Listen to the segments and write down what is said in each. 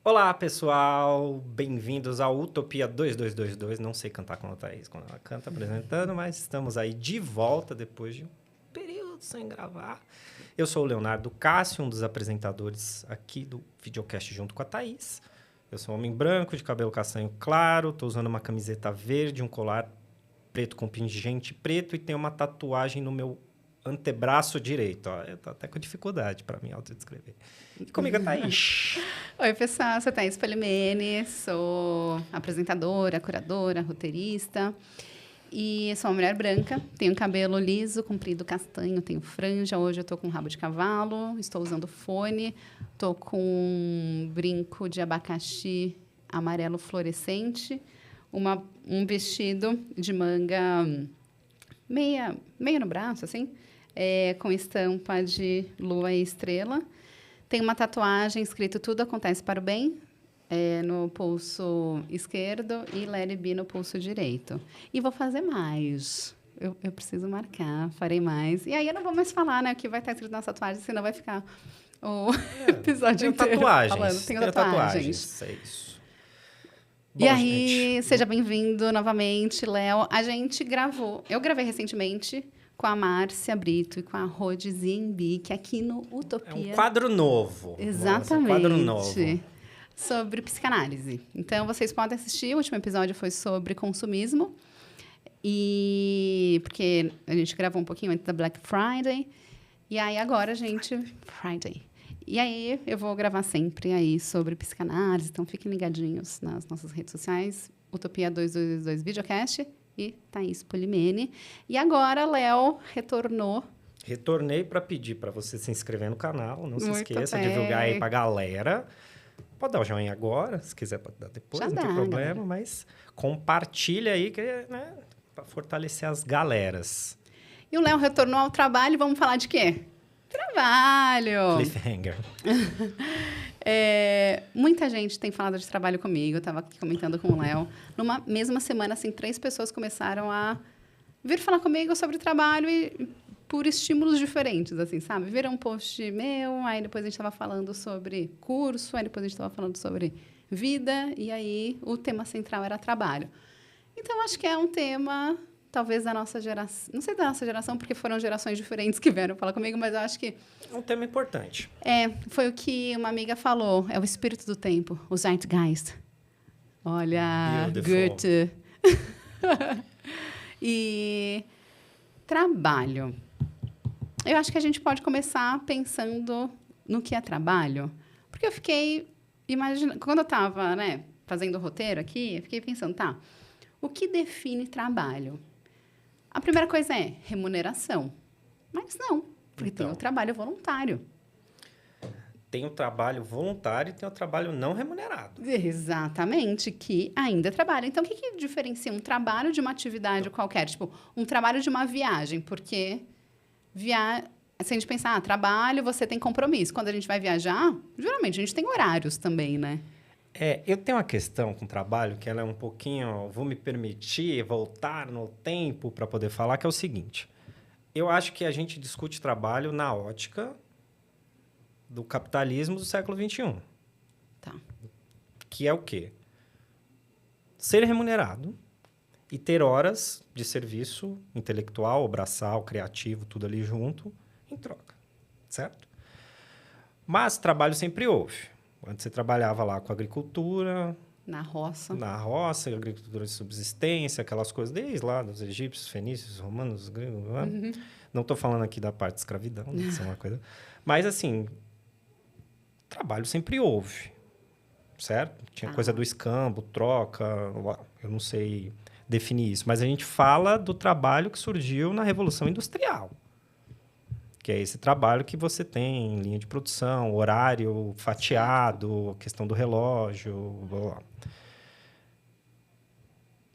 Olá, pessoal! Bem-vindos ao Utopia 2222. Não sei cantar com a Thaís quando ela canta apresentando, mas estamos aí de volta depois de um período sem gravar. Eu sou o Leonardo Cássio, um dos apresentadores aqui do videocast junto com a Thaís. Eu sou um homem branco, de cabelo castanho claro, estou usando uma camiseta verde, um colar preto com pingente preto e tenho uma tatuagem no meu antebraço direito. Ó, eu tô até com dificuldade para me autodescrever. E comigo é a Thaís. Oi, pessoal. Sou Thaís Polimene, sou apresentadora, curadora, roteirista. E sou uma mulher branca, tenho cabelo liso, comprido, castanho, tenho franja. Hoje eu estou com rabo de cavalo, estou usando fone, estou com um brinco de abacaxi amarelo fluorescente, um vestido de manga meia no braço, assim, com estampa de lua e estrela. Tem uma tatuagem escrito Tudo Acontece para o Bem, no pulso esquerdo e Let It Be no pulso direito. E vou fazer mais. Eu preciso marcar, farei mais. E aí eu não vou mais falar, né, o que vai estar escrito na tatuagem, senão vai ficar o episódio inteiro tatuagens. falando. Tenho tatuagens. É isso. Bom, e aí, gente, seja bem-vindo novamente, Léo. Eu gravei recentemente com a Márcia Brito e com a Rodi Ziembi, aqui no Utopia. é um quadro novo. Exatamente. Nossa, um quadro novo. Sobre psicanálise. Então, vocês podem assistir. O último episódio foi sobre consumismo. Porque a gente gravou um pouquinho antes da Black Friday. E aí, agora, Friday. E aí, eu vou gravar sempre aí sobre psicanálise. Então, fiquem ligadinhos nas nossas redes sociais. Utopia 222 Videocast e Thaís Polimene. E agora, Léo retornou. Retornei para pedir para você se inscrever no canal. Não se Muito esqueça, bem. divulgar aí para galera. Pode dar o joinha agora, se quiser pode dar depois, Já não tem dá, problema. galera. Mas compartilha aí, né, para fortalecer as galeras. E o Léo retornou ao trabalho. Vamos falar de quê? Trabalho! Cliffhanger. Muita gente tem falado de trabalho comigo. Eu estava aqui comentando com o Léo. Numa mesma semana, assim, 3 pessoas começaram a vir falar comigo sobre trabalho e por estímulos diferentes, assim, sabe? Viram um post meu, aí depois a gente estava falando sobre curso, aí depois a gente estava falando sobre vida, e aí o tema central era trabalho. Então, acho que é um tema, talvez, da nossa geração. Não sei da nossa geração, porque foram gerações diferentes que vieram falar comigo, mas eu acho que É um tema importante. foi o que uma amiga falou. É o espírito do tempo, o Zeitgeist. Olha, Beautiful. Goethe. E trabalho. Eu acho que a gente pode começar pensando no que é trabalho. Porque eu fiquei imaginando... Quando eu estava, né, fazendo o roteiro aqui, eu fiquei pensando, o que define trabalho? A primeira coisa é remuneração. Mas não, porque tem o trabalho voluntário. Tem o trabalho voluntário e tem o trabalho não remunerado. Exatamente, que ainda trabalha. Então, o que diferencia um trabalho de uma atividade qualquer? Tipo, um trabalho de uma viagem, porque se a gente pensar, trabalho, você tem compromisso. Quando a gente vai viajar, geralmente a gente tem horários também, né? Eu tenho uma questão com o trabalho que ela é um pouquinho... Vou me permitir voltar no tempo para poder falar, que é o seguinte. Eu acho que a gente discute trabalho na ótica do capitalismo do século XXI. Tá. Que é o quê? Ser remunerado e ter horas de serviço intelectual, braçal, criativo, tudo ali junto, em troca. Certo? Mas trabalho sempre houve. Antes você trabalhava lá com agricultura... Na roça, agricultura de subsistência, aquelas coisas desde lá dos egípcios, fenícios, romanos, gregos... Não estou falando aqui da parte de escravidão, né? Isso é uma coisa... Mas, assim... Trabalho sempre houve, certo? Tinha coisa do escambo, troca, eu não sei definir isso, mas a gente fala do trabalho que surgiu na Revolução Industrial, que é esse trabalho que você tem linha de produção, horário fatiado, questão do relógio, blá, blá.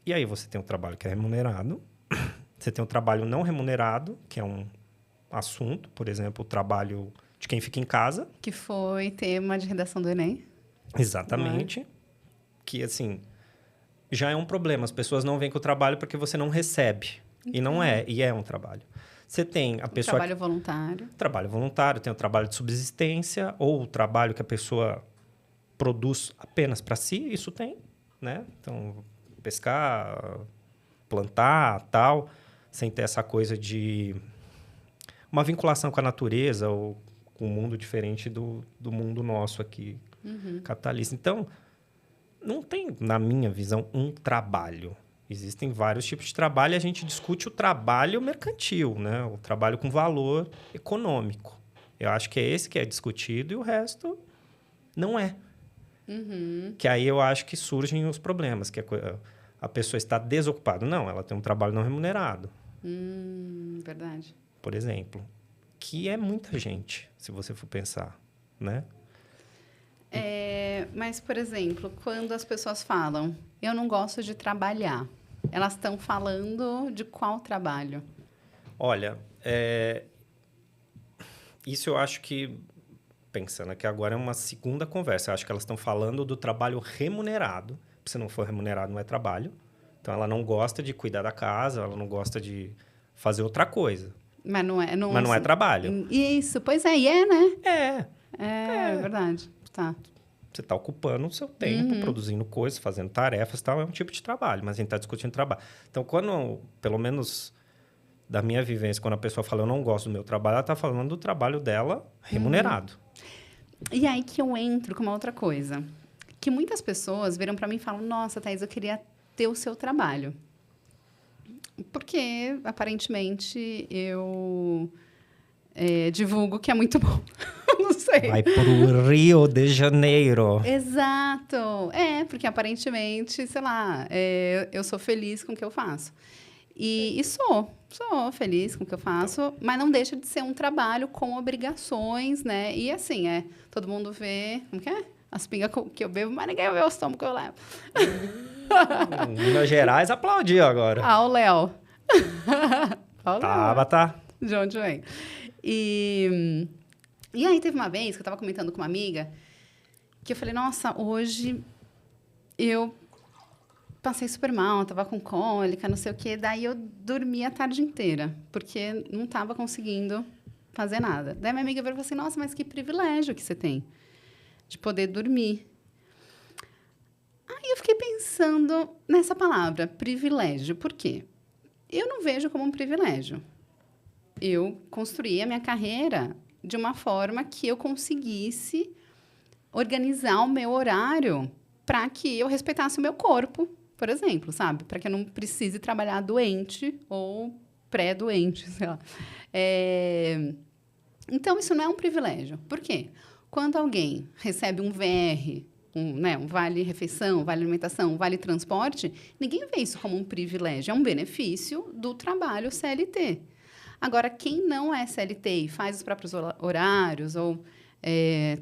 E aí você tem o trabalho que é remunerado, você tem o trabalho não remunerado, que é um assunto, por exemplo, o trabalho de quem fica em casa. que foi tema de redação do Enem. Exatamente. Que, assim, já é um problema. As pessoas não vêm com o trabalho porque você não recebe. E não é. E é um trabalho. Você tem a pessoa... Trabalho voluntário. Trabalho voluntário. Tem o trabalho de subsistência ou o trabalho que a pessoa produz apenas para si, isso tem, né? Então, pescar, plantar, tal, sem ter essa coisa de uma vinculação com a natureza ou com um mundo diferente do mundo nosso aqui, capitalista. Então, não tem, na minha visão, um trabalho. Existem vários tipos de trabalho e a gente discute o trabalho mercantil, né? O trabalho com valor econômico. Eu acho que é esse que é discutido e o resto não é. Que aí eu acho que surgem os problemas, que a pessoa está desocupada. Não, ela tem um trabalho não remunerado. Verdade. Por exemplo. Que é muita gente, se você for pensar, né? Mas, por exemplo, quando as pessoas falam, eu não gosto de trabalhar, elas estão falando de qual trabalho? Olha, isso eu acho que, pensando aqui agora, é uma segunda conversa. Eu acho que elas estão falando do trabalho remunerado. Se não for remunerado, não é trabalho. Então, ela não gosta de cuidar da casa, ela não gosta de fazer outra coisa. Mas não é... Mas não é trabalho. Isso, pois é, e é, né? É Verdade, tá. Você está ocupando o seu tempo, produzindo coisas, fazendo tarefas e tal, é um tipo de trabalho, mas a gente está discutindo trabalho. Então, quando, pelo menos da minha vivência, quando a pessoa fala eu não gosto do meu trabalho, ela está falando do trabalho dela remunerado. E aí que eu entro com uma outra coisa. Que muitas pessoas viram para mim e falam, nossa, Thaís, eu queria ter o seu trabalho. Porque, aparentemente, eu divulgo que é muito bom. Não sei. Vai pro Rio de Janeiro. Exato. Porque aparentemente, sei lá, eu sou feliz com o que eu faço. E sou feliz com o que eu faço, mas não deixa de ser um trabalho com obrigações, né? E assim, todo mundo vê, como que é? As pingas que eu bebo, mas ninguém vê o estômago que eu levo. Minas Gerais aplaudiu agora. Ah, o Léo. Tabata. De onde vem? E aí teve uma vez que eu estava comentando com uma amiga que eu falei, nossa, hoje eu passei super mal, estava com cólica, não sei o quê. Daí eu dormi a tarde inteira, porque não estava conseguindo fazer nada. Daí minha amiga veio e falou assim, nossa, mas que privilégio que você tem de poder dormir. Aí eu fiquei pensando nessa palavra, privilégio. Por quê? Eu não vejo como um privilégio. Eu construí a minha carreira de uma forma que eu conseguisse organizar o meu horário para que eu respeitasse o meu corpo, por exemplo, sabe? Para que eu não precise trabalhar doente ou pré-doente, sei lá. Então, isso não é um privilégio. Por quê? Quando alguém recebe um VR, um vale-refeição, vale-alimentação, vale-transporte, ninguém vê isso como um privilégio. É um benefício do trabalho CLT. Agora, quem não é CLT e faz os próprios horários ou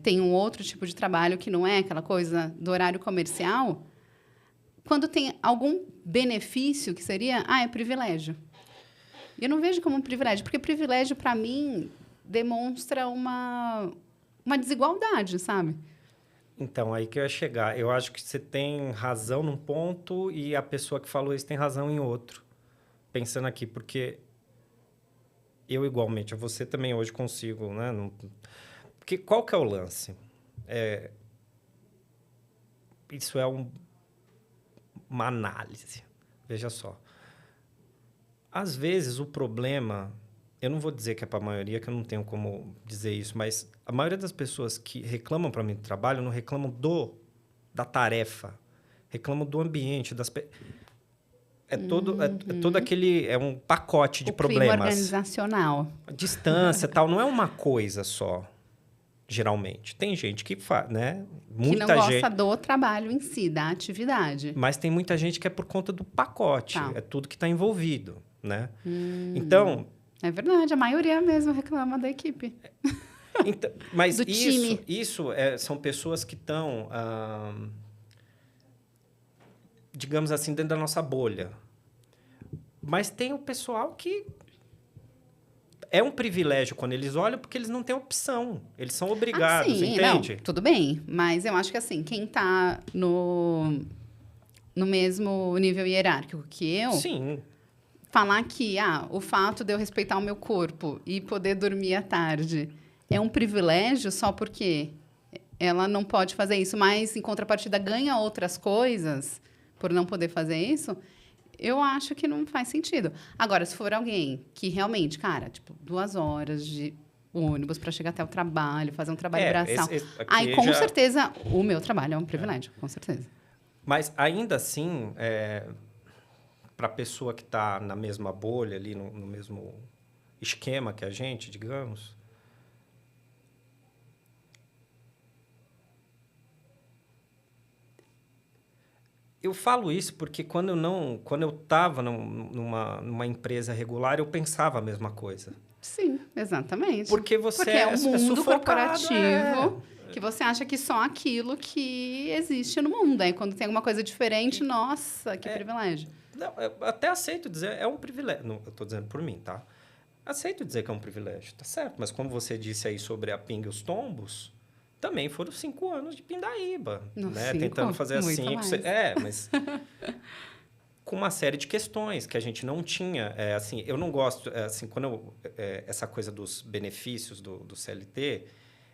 tem um outro tipo de trabalho que não é aquela coisa do horário comercial, quando tem algum benefício que seria, é privilégio. Eu não vejo como um privilégio, porque privilégio, para mim, demonstra uma desigualdade, sabe? Então, aí que eu ia chegar. Eu acho que você tem razão num ponto e a pessoa que falou isso tem razão em outro. Pensando aqui, porque eu, igualmente, você também hoje consigo, né? Porque qual que é o lance? Isso é uma análise. Veja só. Às vezes, o problema... Eu não vou dizer que é para a maioria, que eu não tenho como dizer isso, mas a maioria das pessoas que reclamam para mim do trabalho não reclamam da tarefa, reclamam do ambiente, todo aquele... É um pacote de problemas. O clima organizacional. A distância tal, não é uma coisa só, geralmente. Tem gente que faz, né? Muita que não gosta do trabalho em si, da atividade. Mas tem muita gente que é por conta do pacote, é tudo que está envolvido, né? Então... É verdade, a maioria mesmo reclama da equipe. Então, mas do time. Isso são pessoas que estão, digamos assim, dentro da nossa bolha. Mas tem o pessoal que é um privilégio quando eles olham, porque eles não têm opção. Eles são obrigados, sim, entende? Não, tudo bem, mas eu acho que assim, quem está no mesmo nível hierárquico que eu... Sim. Falar que o fato de eu respeitar o meu corpo e poder dormir à tarde é um privilégio só porque ela não pode fazer isso, mas, em contrapartida, ganha outras coisas por não poder fazer isso, eu acho que não faz sentido. Agora, se for alguém que realmente, cara, tipo, 2 horas de ônibus para chegar até o trabalho, fazer um trabalho braçal. Aí, com certeza, o meu trabalho é um privilégio, com certeza. Mas, ainda assim, para a pessoa que está na mesma bolha, ali no mesmo esquema que a gente, digamos... Eu falo isso porque quando eu estava numa empresa regular, eu pensava a mesma coisa. Sim, exatamente. Porque é um mundo corporativo que você acha que só aquilo que existe no mundo. Aí quando tem alguma coisa diferente, nossa, que privilégio. Não, eu até aceito dizer, é um privilégio. Não, eu estou dizendo por mim, tá? Aceito dizer que é um privilégio, tá certo. Mas como você disse aí sobre a Pinga e os Tombos, também foram 5 anos de pindaíba, né? Tentando fazer as 5... mas com uma série de questões que a gente não tinha. Assim, eu não gosto... assim, quando essa coisa dos benefícios do CLT,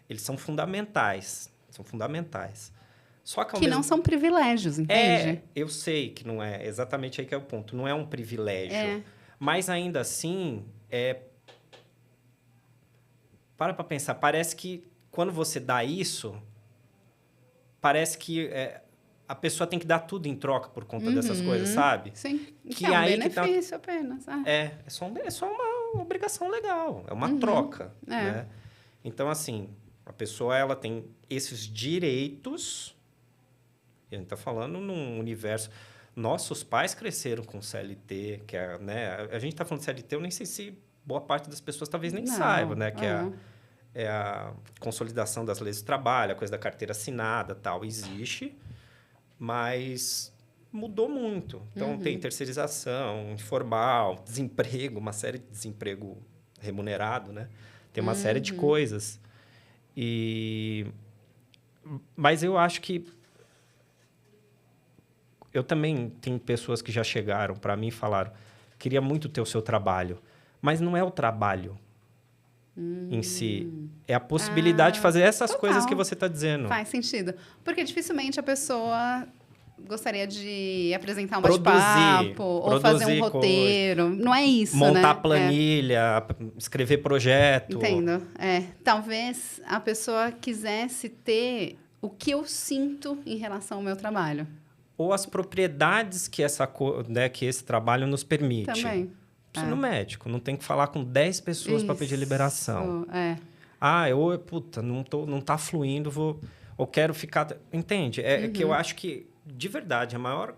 eles são fundamentais. São fundamentais. Só que não são privilégios, entende? Eu sei que não é. Exatamente aí que é o ponto. Não é um privilégio. Mas, ainda assim, para pensar. Parece que quando você dá isso, parece que a pessoa tem que dar tudo em troca por conta dessas coisas, sabe? Sim. Que é um aí benefício apenas. É só uma obrigação legal. É uma troca. Né? Então, assim, a pessoa ela tem esses direitos. E a gente está falando num universo... Nossos pais cresceram com CLT, que né? A gente está falando de CLT, eu nem sei se boa parte das pessoas talvez nem saiba, né? Que é a consolidação das leis do trabalho, a coisa da carteira assinada, tal, existe, mas mudou muito. Então, tem terceirização, informal, desemprego, uma série de desemprego remunerado, né? Tem uma série de coisas. Mas eu acho que... Eu também tenho pessoas que já chegaram para mim e falaram, queria muito ter o seu trabalho, mas não é o trabalho em si. É a possibilidade de fazer essas coisas que você está dizendo. Faz sentido. Porque dificilmente a pessoa gostaria de apresentar um bate-papo ou fazer um roteiro. Não é isso, montar planilha, escrever projeto. Entendo. Talvez a pessoa quisesse ter o que eu sinto em relação ao meu trabalho. Ou as propriedades que que esse trabalho nos permite. Também. No médico, não tem que falar com 10 pessoas para pedir liberação. Puta, não tá fluindo, ou quero ficar... Entende? Que eu acho que, de verdade, o maior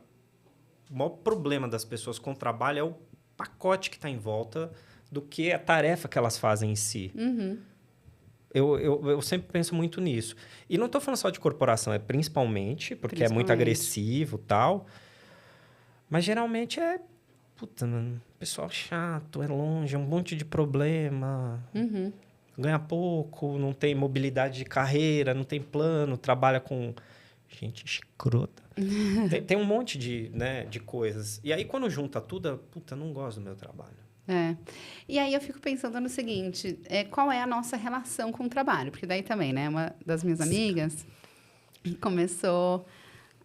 problema das pessoas com o trabalho é o pacote que está em volta do que a tarefa que elas fazem em si. Eu sempre penso muito nisso. E não estou falando só de corporação, principalmente, porque é muito agressivo e tal. Mas, geralmente, puta, mano, pessoal chato, é longe, é um monte de problema. Ganha pouco, não tem mobilidade de carreira, não tem plano, trabalha com gente escrota. tem um monte de coisas. E aí, quando junta tudo, puta, não gosto do meu trabalho. E aí eu fico pensando no seguinte, qual é a nossa relação com o trabalho? Porque daí também, né, uma das minhas amigas começou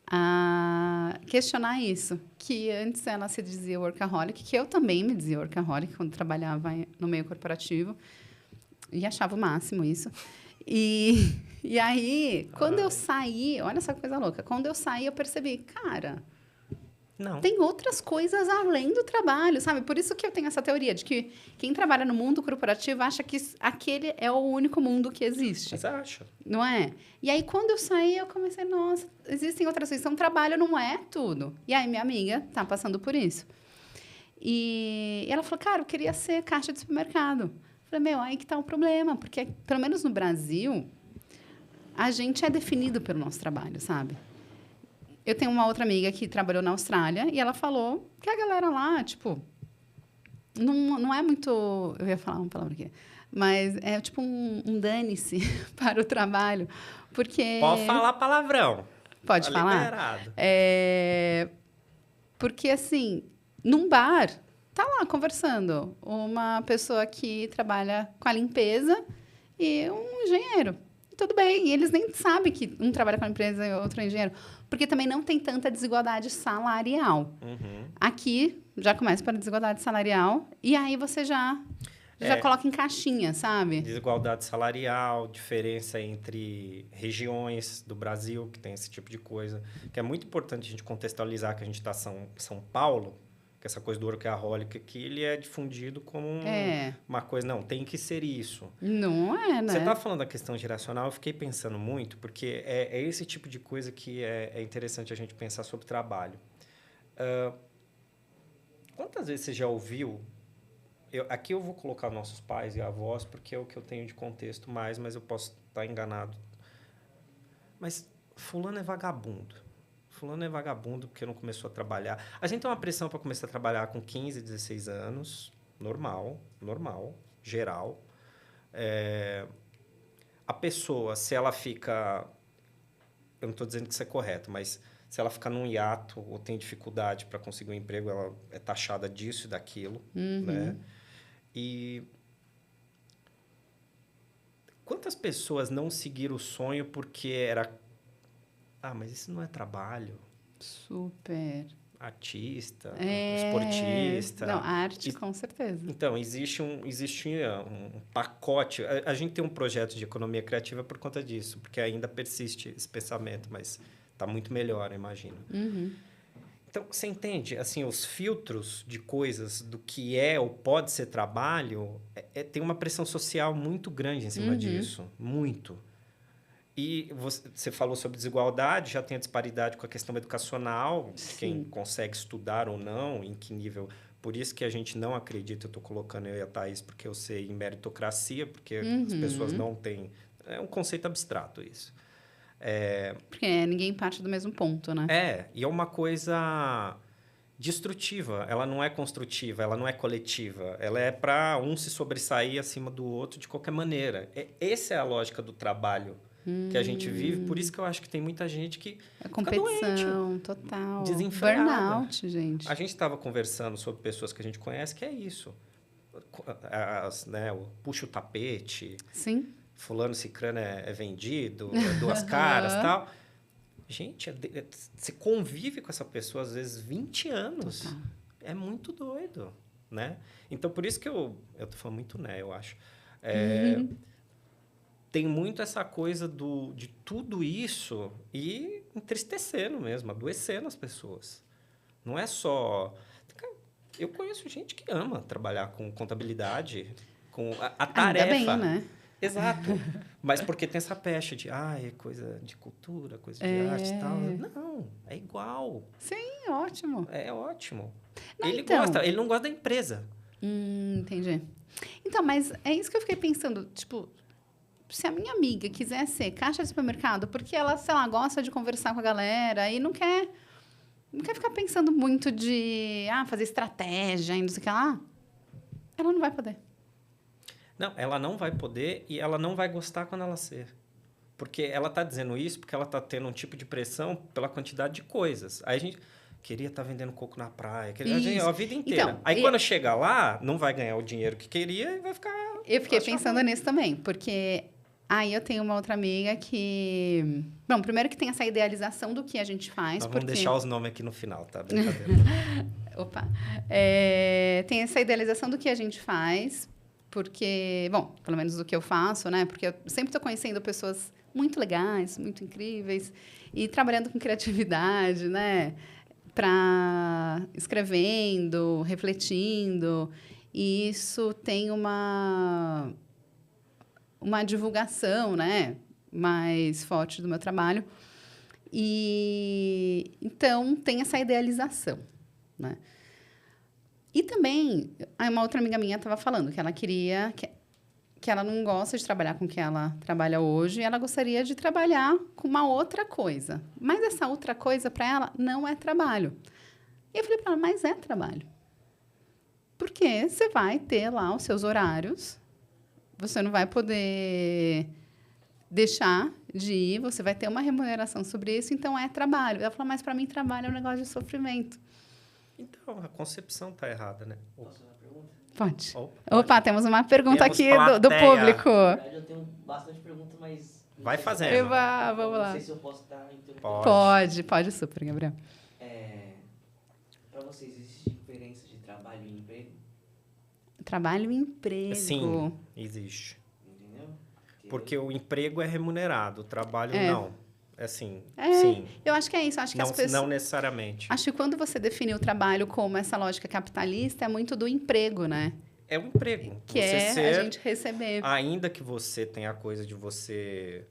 a questionar isso, que antes ela se dizia workaholic, que eu também me dizia workaholic quando trabalhava no meio corporativo, e achava o máximo isso. E aí, quando eu saí, olha essa coisa louca, quando eu saí eu percebi, cara... Não. Tem outras coisas além do trabalho, sabe? Por isso que eu tenho essa teoria de que quem trabalha no mundo corporativo acha que aquele é o único mundo que existe. Mas acha. Não é? E aí, quando eu saí, eu comecei, nossa, existem outras coisas. Então, trabalho não é tudo. E aí, minha amiga tá passando por isso. E ela falou, cara, eu queria ser caixa de supermercado. Eu falei, aí que tá o problema. Porque, pelo menos no Brasil, a gente é definido pelo nosso trabalho, sabe? Eu tenho uma outra amiga que trabalhou na Austrália e ela falou que a galera lá, tipo, não é muito... Eu ia falar uma palavra aqui. Mas é tipo um dane-se para o trabalho. Porque... Pode falar palavrão. Pode falar? Liberado. Porque, assim, num bar, tá lá conversando uma pessoa que trabalha com a limpeza e um engenheiro. E tudo bem. E eles nem sabem que um trabalha com a empresa e outro é engenheiro. Porque também não tem tanta desigualdade salarial. Aqui, já começa pela desigualdade salarial. E aí você já coloca em caixinha, sabe? Desigualdade salarial, diferença entre regiões do Brasil, que tem esse tipo de coisa. Que é muito importante a gente contextualizar que a gente está em São Paulo, que essa coisa do workaholic aqui, ele é difundido como uma coisa... Não, tem que ser isso. Não é, né? Você está falando da questão geracional, eu fiquei pensando muito, porque é esse tipo de coisa que é interessante a gente pensar sobre trabalho. Quantas vezes você já ouviu... Aqui eu vou colocar nossos pais e avós, porque é o que eu tenho de contexto mais, mas eu posso estar enganado. Mas fulano é vagabundo. Fulano é vagabundo porque não começou a trabalhar. A gente tem uma pressão para começar a trabalhar com 15, 16 anos. Normal, geral. A pessoa, se ela fica... Eu não estou dizendo que isso é correto, mas se ela fica num hiato ou tem dificuldade para conseguir um emprego, ela é taxada disso e daquilo, né? E quantas pessoas não seguiram o sonho porque era... mas isso não é trabalho. Super. Artista, esportista. Não, arte, com certeza. Então, existe um pacote. A gente tem um projeto de economia criativa por conta disso, porque ainda persiste esse pensamento, mas está muito melhor, eu imagino. Então, você entende? Assim, os filtros de coisas do que é ou pode ser trabalho, tem uma pressão social muito grande em cima disso. Muito. E você falou sobre desigualdade, já tem a disparidade com a questão educacional, de quem consegue estudar ou não, em que nível. Por isso que a gente não acredita, eu estou colocando eu e a Thaís, porque eu sei em meritocracia, porque as pessoas não têm... É um conceito abstrato isso. Porque ninguém parte do mesmo ponto, né? E é uma coisa destrutiva. Ela não é construtiva, ela não é coletiva. Ela é para um se sobressair acima do outro de qualquer maneira. Essa é a lógica do trabalho que a gente vive. Por isso que eu acho que tem muita gente que a competição total. Desenfreada. Burnout, gente. A gente estava conversando sobre pessoas que a gente conhece, que é isso. O puxa o tapete. Sim. Fulano cicrano é vendido, duas caras e tal. Gente, você convive com essa pessoa, às vezes, 20 anos. Total. É muito doido, né? Então, por isso que eu tô falando muito, né, eu acho. Tem muito essa coisa de tudo isso e entristecendo mesmo, adoecendo as pessoas. Não é só... Eu conheço gente que ama trabalhar com contabilidade, com a tarefa. Ainda bem, né? Exato. Mas porque tem essa pecha de, é coisa de cultura, coisa de arte e tal. Não, é igual. Sim, ótimo. É ótimo. Não, Ele não gosta da empresa. Entendi. Então, mas é isso que eu fiquei pensando, tipo, se a minha amiga quiser ser caixa de supermercado, porque ela, sei lá, gosta de conversar com a galera e não quer ficar pensando muito de, fazer estratégia e não sei o que lá, ela não vai poder. Não, ela não vai poder e ela não vai gostar quando ela ser. Porque ela está dizendo isso porque ela está tendo um tipo de pressão pela quantidade de coisas. Aí a gente queria estar vendendo coco na praia, a vida inteira. Então, aí quando chega lá, não vai ganhar o dinheiro que queria e vai ficar... Eu fiquei pensando nisso também, porque aí eu tenho uma outra amiga que... Bom, primeiro que tem essa idealização do que a gente faz. Nós vamos deixar os nomes aqui no final, tá? Brincadeira. Opa. Tem essa idealização do que a gente faz... Porque, bom, pelo menos do que eu faço, né? Porque eu sempre estou conhecendo pessoas muito legais, muito incríveis, e trabalhando com criatividade, né? Escrevendo, refletindo. E isso tem uma divulgação, né? Mais forte do meu trabalho. E então tem essa idealização, né? E também, uma outra amiga minha estava falando que ela queria... Que ela não gosta de trabalhar com o que ela trabalha hoje, e ela gostaria de trabalhar com uma outra coisa. Mas essa outra coisa, para ela, não é trabalho. E eu falei para ela, mas é trabalho. Porque você vai ter lá os seus horários, você não vai poder deixar de ir, você vai ter uma remuneração sobre isso, então é trabalho. Ela falou, mas para mim trabalho é um negócio de sofrimento. Então, a concepção está errada, né? Posso fazer uma pergunta? Pode. Opa, temos uma pergunta aqui do público. Na verdade, eu tenho bastante perguntas, mas Vai fazendo. Eva, vamos lá. Não sei se eu posso estar Pode super, Gabriel. Para vocês, existe diferença de trabalho e emprego? Trabalho e emprego. Sim, existe. Entendeu? Porque o emprego é remunerado, o trabalho não. É assim, É, sim. eu acho que é isso. Acho que Não, as pessoas... não necessariamente. Acho que quando você define o trabalho como essa lógica capitalista, é muito do emprego, né? É um emprego. Que você é ser, a gente receber. ainda que você tenha a coisa de você...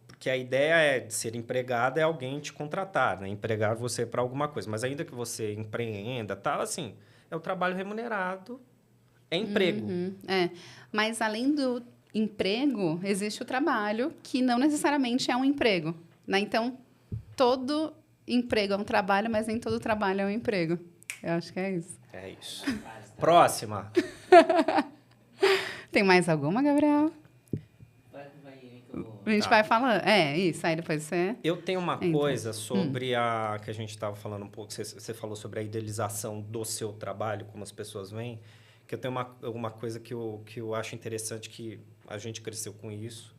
Porque a ideia é de ser empregado é alguém te contratar, né? Empregar você para alguma coisa. Mas ainda que você empreenda, tal, assim, é o trabalho remunerado, é emprego. Mas além do emprego, existe o trabalho que não necessariamente é um emprego, né? Então, todo emprego é um trabalho, mas nem todo trabalho é um emprego. Eu acho que é isso. É isso. Próxima. Tem mais alguma, Gabriel? Vai aí que eu vou... A gente vai falando. É, isso. Aí depois você... Eu tenho uma Entra. coisa sobre a... Que a gente estava falando um pouco, você falou sobre a idealização do seu trabalho, como as pessoas veem, que eu tenho uma coisa que eu acho interessante, que a gente cresceu com isso,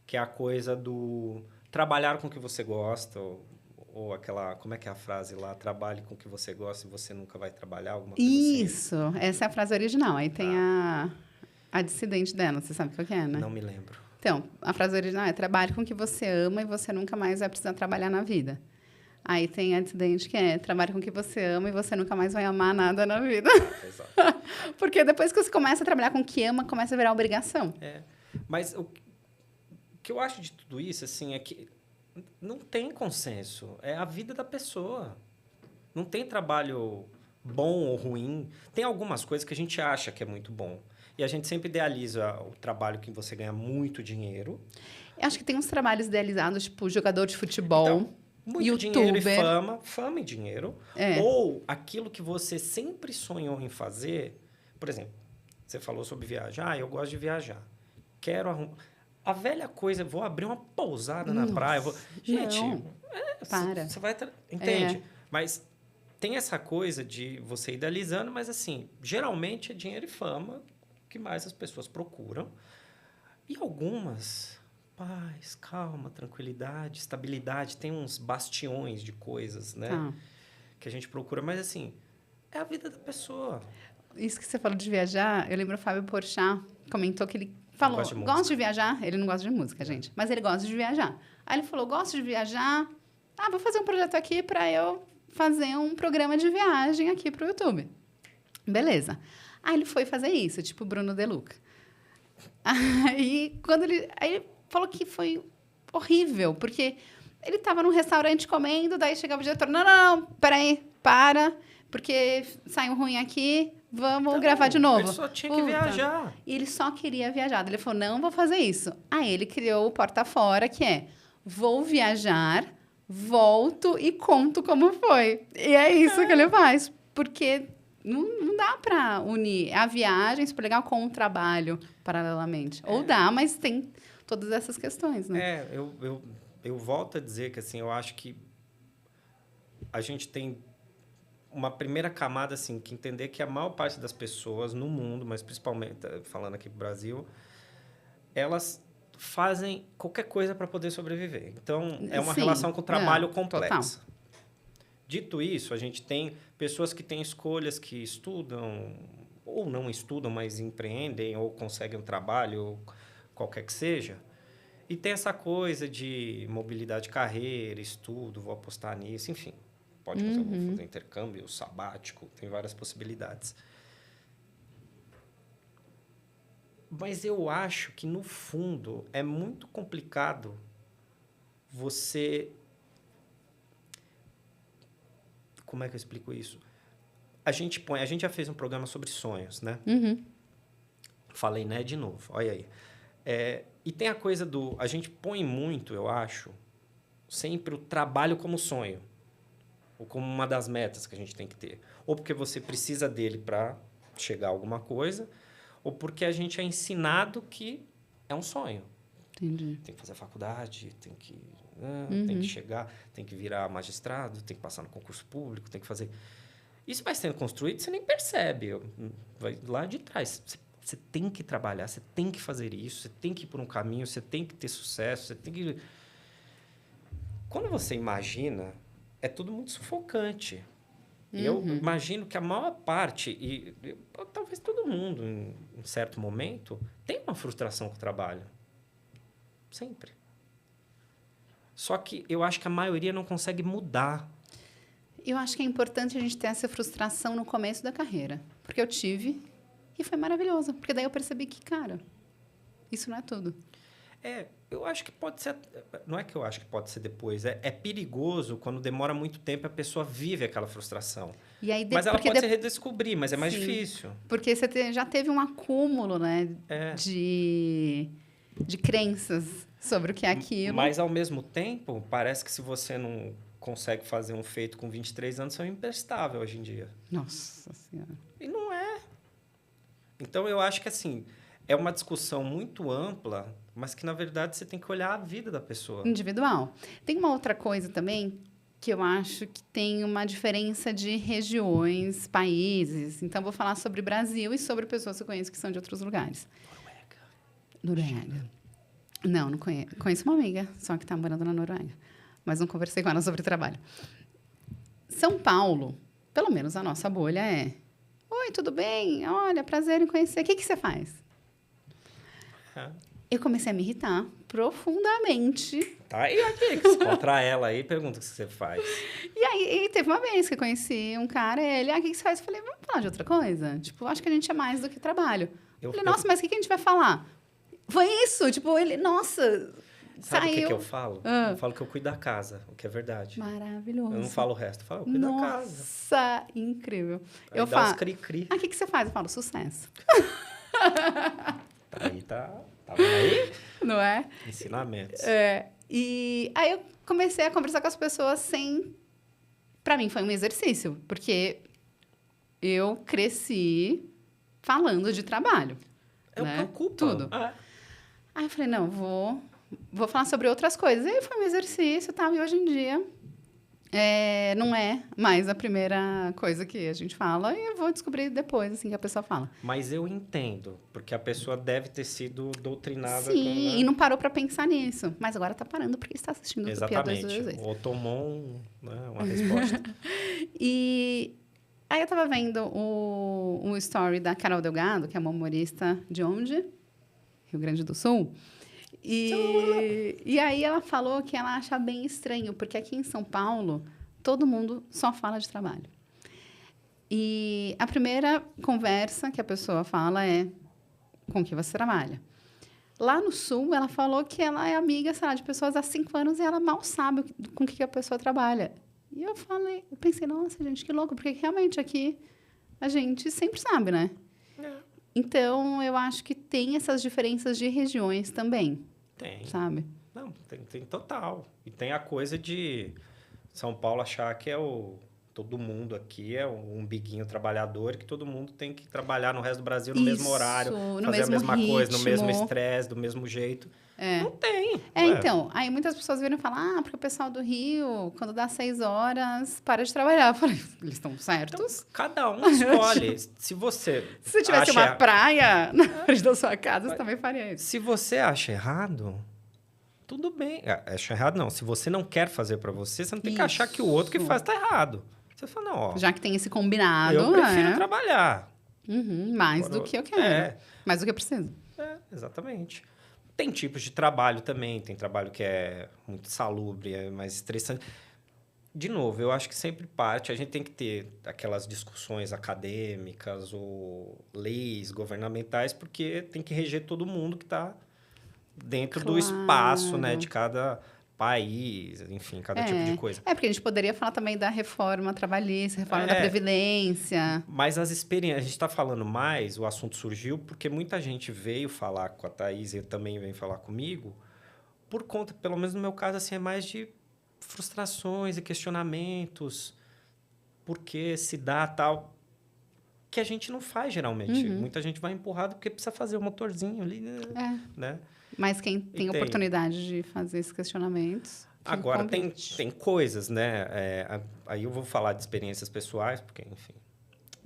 que é a coisa do trabalhar com o que você gosta, ou aquela... Como é que é a frase lá? Trabalhe com o que você gosta e você nunca vai trabalhar, alguma coisa assim. Isso. Essa é a frase original. Aí tem a dissidente dela. Você sabe qual que é, né? Não me lembro. Então, a frase original é trabalhe com o que você ama e você nunca mais vai precisar trabalhar na vida. Aí tem a dissidente que é trabalhe com o que você ama e você nunca mais vai amar nada na vida. Exato. Porque depois que você começa a trabalhar com o que ama, começa a virar obrigação. Mas o que eu acho de tudo isso, assim, é que não tem consenso. É a vida da pessoa. Não tem trabalho bom ou ruim. Tem algumas coisas que a gente acha que é muito bom. E a gente sempre idealiza o trabalho que você ganha muito dinheiro. Eu acho que tem uns trabalhos idealizados, tipo jogador de futebol, Então, muito dinheiro e youtuber. fama e dinheiro. É. Ou aquilo que você sempre sonhou em fazer. Por exemplo, você falou sobre viagem. Eu gosto de viajar. Quero arrumar... A velha coisa, vou abrir uma pousada na praia. Gente, para. você vai... Entende? Mas tem essa coisa de você idealizando, mas assim, geralmente é dinheiro e fama que mais as pessoas procuram. E algumas... Paz, calma, tranquilidade, estabilidade. Tem uns bastiões de coisas, né? Que a gente procura. Mas, assim, é a vida da pessoa. Isso que você falou de viajar, eu lembro o Fábio Porchat comentou que ele falou, gosta de viajar. Ele não gosta de música, gente. Mas ele gosta de viajar. Aí ele falou, gosto de viajar. Vou fazer um projeto aqui para eu fazer um programa de viagem aqui para o YouTube. Beleza. Aí ele foi fazer isso, tipo Bruno De Luca. Aí ele falou que foi horrível, porque ele estava num restaurante comendo, daí chegava o diretor, não, peraí, para, porque saiu ruim aqui, vamos gravar de novo. Ele só tinha que viajar. E ele só queria viajar. Ele falou, não vou fazer isso. Aí ele criou o Porta Fora, que é, vou viajar, volto e conto como foi. E é isso que ele faz, porque... Não dá para unir a viagem super legal com o trabalho paralelamente. Ou dá, mas tem todas essas questões, né? Eu volto a dizer que assim, eu acho que a gente tem uma primeira camada assim, que entender que a maior parte das pessoas no mundo, mas principalmente falando aqui no Brasil, elas fazem qualquer coisa para poder sobreviver. Então, é uma relação com o trabalho complexa. Total. Dito isso, a gente tem pessoas que têm escolhas que estudam, ou não estudam, mas empreendem, ou conseguem um trabalho, ou qualquer que seja. E tem essa coisa de mobilidade de carreira, estudo, vou apostar nisso, enfim. Pode fazer intercâmbio, sabático, tem várias possibilidades. Mas eu acho que, no fundo, é muito complicado você... Como é que eu explico isso? A gente já fez um programa sobre sonhos, né? Falei, né, de novo. Olha aí. E tem a coisa do... A gente põe muito, eu acho, sempre o trabalho como sonho. Ou como uma das metas que a gente tem que ter. Ou porque você precisa dele para chegar a alguma coisa, ou porque a gente é ensinado que é um sonho. Entendi. Tem que fazer a faculdade, tem que chegar, tem que virar magistrado, tem que passar no concurso público, tem que fazer... Isso vai sendo construído, você nem percebe. Vai lá de trás. Você tem que trabalhar, você tem que fazer isso, você tem que ir por um caminho, você tem que ter sucesso, você tem que... Quando você imagina, é tudo muito sufocante. E eu imagino que a maior parte, talvez todo mundo, em certo momento, tem uma frustração com o trabalho. Sempre. Só que eu acho que a maioria não consegue mudar. Eu acho que é importante a gente ter essa frustração no começo da carreira. Porque eu tive e foi maravilhoso. Porque daí eu percebi que, cara, isso não é tudo. Eu acho que pode ser... Não é que eu acho que pode ser depois. É perigoso quando demora muito tempo e a pessoa vive aquela frustração. E aí, Mas ela pode se redescobrir, mas é mais difícil. Porque você já teve um acúmulo, né? De crenças sobre o que é aquilo. Mas, ao mesmo tempo, parece que se você não consegue fazer um feito com 23 anos, você é um imprestável hoje em dia. Nossa Senhora. E não é. Então, eu acho que, assim, é uma discussão muito ampla, mas que, na verdade, você tem que olhar a vida da pessoa. Individual. Tem uma outra coisa também que eu acho que tem uma diferença de regiões, países. Então, vou falar sobre Brasil e sobre pessoas que eu conheço que são de outros lugares. Noruega. Não conheço. Conheço uma amiga, só que está morando na Noruega. Mas não conversei com ela sobre trabalho. São Paulo, pelo menos a nossa bolha é... Oi, tudo bem? Olha, prazer em conhecer. O que você faz? Eu comecei a me irritar profundamente. Tá aí, aqui, que você encontra ela aí, pergunta o que você faz. E aí, teve uma vez que eu conheci um cara, ele... o que você faz? Eu falei, vamos falar de outra coisa? Tipo, acho que a gente é mais do que trabalho. Eu falei, nossa, mas o que a gente vai falar? Foi isso, tipo, ele, nossa, sabe saiu. O que eu falo? Eu falo que eu cuido da casa, o que é verdade. Maravilhoso. Eu não falo o resto, eu falo, eu cuido da casa. Nossa, incrível. Aí eu dá falo, uns cri-cri. o que você faz? Eu falo, sucesso. Aí tá vendo aí? Não é? Ensinamentos. E aí eu comecei a conversar com as pessoas sem... Para mim foi um exercício, porque eu cresci falando de trabalho. É o que ocupa. Tudo. Aí eu falei, não, vou falar sobre outras coisas. E aí foi um exercício e tal. E hoje em dia, não é mais a primeira coisa que a gente fala. E eu vou descobrir depois, assim, que a pessoa fala. Mas eu entendo, porque a pessoa deve ter sido doutrinada. Sim, e não parou para pensar nisso. Mas agora está parando porque está assistindo o Utopia 222. Ou tomou uma resposta. E... Aí eu estava vendo um story da Carol Delgado, que é uma humorista de onde? Rio Grande do Sul. E aí ela falou que ela acha bem estranho, porque aqui em São Paulo, todo mundo só fala de trabalho. E a primeira conversa que a pessoa fala é com que você trabalha. Lá no Sul, ela falou que ela é amiga, sei lá, de pessoas há 5 anos e ela mal sabe com que a pessoa trabalha. E eu pensei, nossa, gente, que louco, porque realmente aqui a gente sempre sabe, né? Então, eu acho que tem essas diferenças de regiões também. Tem. Sabe? Não, tem total. E tem a coisa de São Paulo achar que todo mundo aqui é um umbiguinho trabalhador, que todo mundo tem que trabalhar no resto do Brasil no mesmo horário, fazer a mesma coisa, no mesmo estresse, do mesmo jeito. Não tem. Então, aí muitas pessoas viram e falam, porque o pessoal do Rio, quando dá 6 horas, para de trabalhar. Eu falei, eles estão certos? Então, cada um escolhe. Se você tivesse uma praia na frente da sua casa, você também faria isso. Se você acha errado, tudo bem. Acha errado, não. Se você não quer fazer para você, você não tem que achar que o outro que faz está errado. Você fala, não, ó... Já que tem esse combinado... Eu prefiro trabalhar. Mais do que eu quero. Mais do que eu preciso. Exatamente. Tem tipos de trabalho também. Tem trabalho que é muito insalubre, é mais estressante. De novo, eu acho que sempre a gente tem que ter aquelas discussões acadêmicas ou leis governamentais, porque tem que reger todo mundo que está dentro do espaço, né, de cada país, enfim, cada tipo de coisa. Porque a gente poderia falar também da reforma trabalhista, reforma da Previdência. Mas as experiências... A gente está falando mais, o assunto surgiu porque muita gente veio falar com a Thaís e também veio falar comigo por conta, pelo menos no meu caso, assim, é mais de frustrações e questionamentos, por que se dá tal, que a gente não faz geralmente. Muita gente vai empurrado porque precisa fazer o motorzinho ali, né? Mas quem tem oportunidade de fazer esses questionamentos... Agora, tem coisas, né? Aí eu vou falar de experiências pessoais, porque, enfim,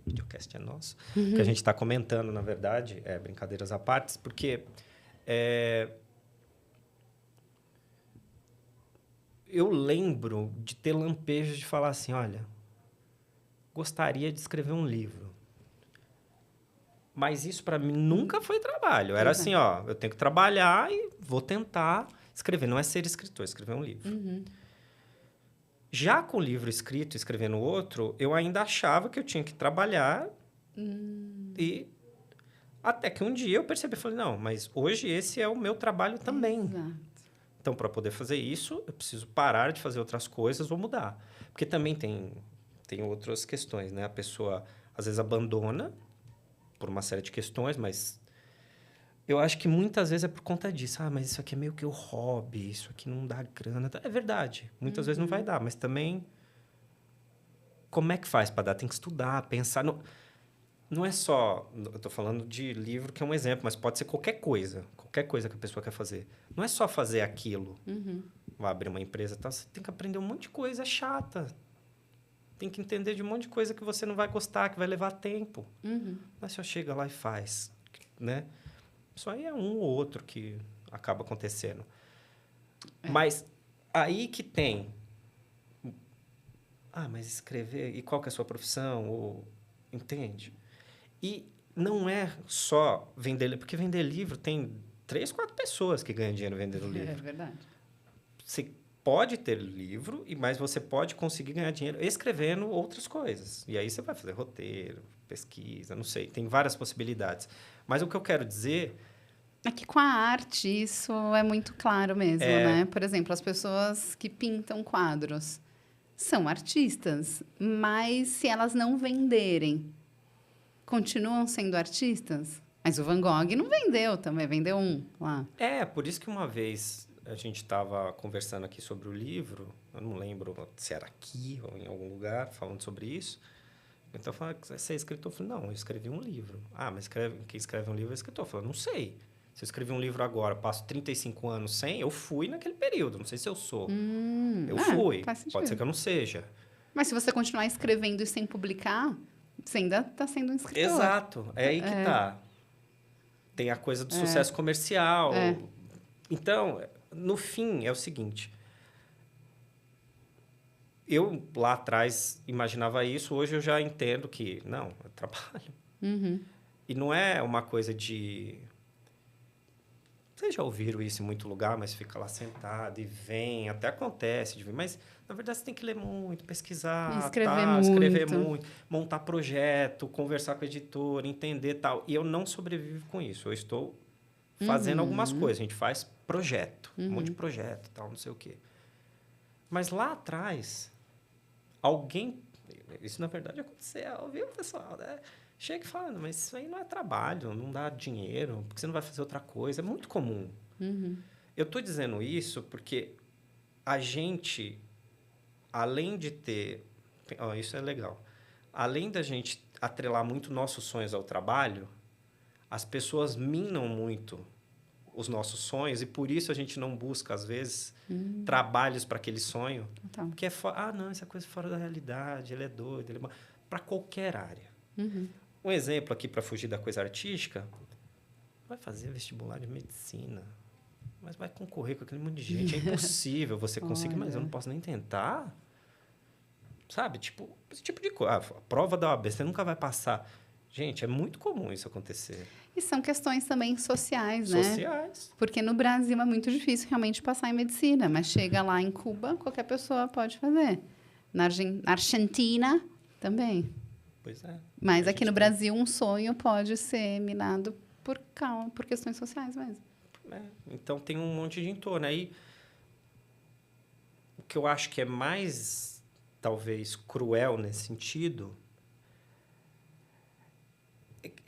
videocast é nosso, que a gente está comentando, na verdade, brincadeiras à parte, porque eu lembro de ter lampejos de falar assim, olha, gostaria de escrever um livro. Mas isso, para mim, nunca foi trabalho. Era assim, ó, eu tenho que trabalhar e vou tentar escrever. Não é ser escritor, é escrever um livro. Já com o livro escrito, escrevendo outro, eu ainda achava que eu tinha que trabalhar e até que um dia eu percebi, falei, não, mas hoje esse é o meu trabalho também. Exato. Então, para poder fazer isso, eu preciso parar de fazer outras coisas ou mudar. Porque também tem outras questões, né? A pessoa, às vezes, abandona por uma série de questões, mas eu acho que muitas vezes é por conta disso. Ah, mas isso aqui é meio que o hobby, isso aqui não dá grana. É verdade, muitas vezes não vai dar, mas também como é que faz para dar? Tem que estudar, pensar. Não é só... Eu estou falando de livro, que é um exemplo, mas pode ser qualquer coisa que a pessoa quer fazer. Não é só fazer aquilo. Vai abrir uma empresa, tá? Você tem que aprender um monte de coisa chata. Tem que entender de um monte de coisa que você não vai gostar, que vai levar tempo. Mas só chega lá e faz, né? Isso aí é um ou outro que acaba acontecendo. Mas aí que tem... Ah, mas escrever... E qual que é a sua profissão? Ou, entende? E não é só vender livro, porque vender livro tem 3, 4 pessoas que ganham dinheiro vendendo livro. É verdade. Você pode ter livro, mas você pode conseguir ganhar dinheiro escrevendo outras coisas. E aí você vai fazer roteiro, pesquisa, não sei. Tem várias possibilidades. Mas o que eu quero dizer... É que com a arte isso é muito claro mesmo, né? Por exemplo, as pessoas que pintam quadros são artistas, mas se elas não venderem, continuam sendo artistas? Mas o Van Gogh não vendeu também, vendeu um lá. Por isso que uma vez a gente estava conversando aqui sobre o livro, eu não lembro se era aqui ou em algum lugar, falando sobre isso. Então, eu falei, você é escritor? Eu falei, não, eu escrevi um livro. Ah, mas quem escreve um livro é escritor. Eu falei, não sei. Se eu escrevi um livro agora, passo 35 anos sem, eu fui naquele período. Não sei se eu sou. Eu fui. Pode ser que eu não seja. Mas se você continuar escrevendo e sem publicar, você ainda está sendo um escritor. Exato. É aí que tá. Tem a coisa do sucesso comercial. Então, no fim, é o seguinte. Eu, lá atrás, imaginava isso. Hoje, eu já entendo que, não, é trabalho. E não é uma coisa de... Vocês já ouviram isso em muito lugar, mas fica lá sentado e vem, até acontece de vir. Mas, na verdade, você tem que ler muito, pesquisar, escrever muito, montar projeto, conversar com o editor, entender tal. E eu não sobrevivo com isso. Eu estou fazendo algumas coisas. A gente faz projeto, um monte de projeto, tal, não sei o quê. Mas lá atrás, alguém... Isso, na verdade, aconteceu, viu, pessoal? Né? Chega e fala, mas isso aí não é trabalho, não dá dinheiro, porque você não vai fazer outra coisa. É muito comum. Eu estou dizendo isso porque a gente, além de ter... isso é legal. Além da gente atrelar muito nossos sonhos ao trabalho, as pessoas minam muito os nossos sonhos e por isso a gente não busca, às vezes, trabalhos para aquele sonho. Então. Porque não, essa coisa é fora da realidade, ele é doido, ele é... Para qualquer área. Um exemplo aqui para fugir da coisa artística, vai fazer vestibular de medicina, mas vai concorrer com aquele monte de gente. É impossível você conseguir, mas eu não posso nem tentar. Sabe? Tipo, esse tipo de coisa. A prova da OAB, você nunca vai passar. Gente, é muito comum isso acontecer. E são questões também sociais, né? Sociais. Porque no Brasil é muito difícil realmente passar em medicina, mas chega lá em Cuba, qualquer pessoa pode fazer. Na Argentina, também. Pois é. Mas aqui no Brasil, um sonho pode ser minado por questões sociais mesmo. Então, tem um monte de entorno. Aí, o que eu acho que é mais, talvez, cruel nesse sentido...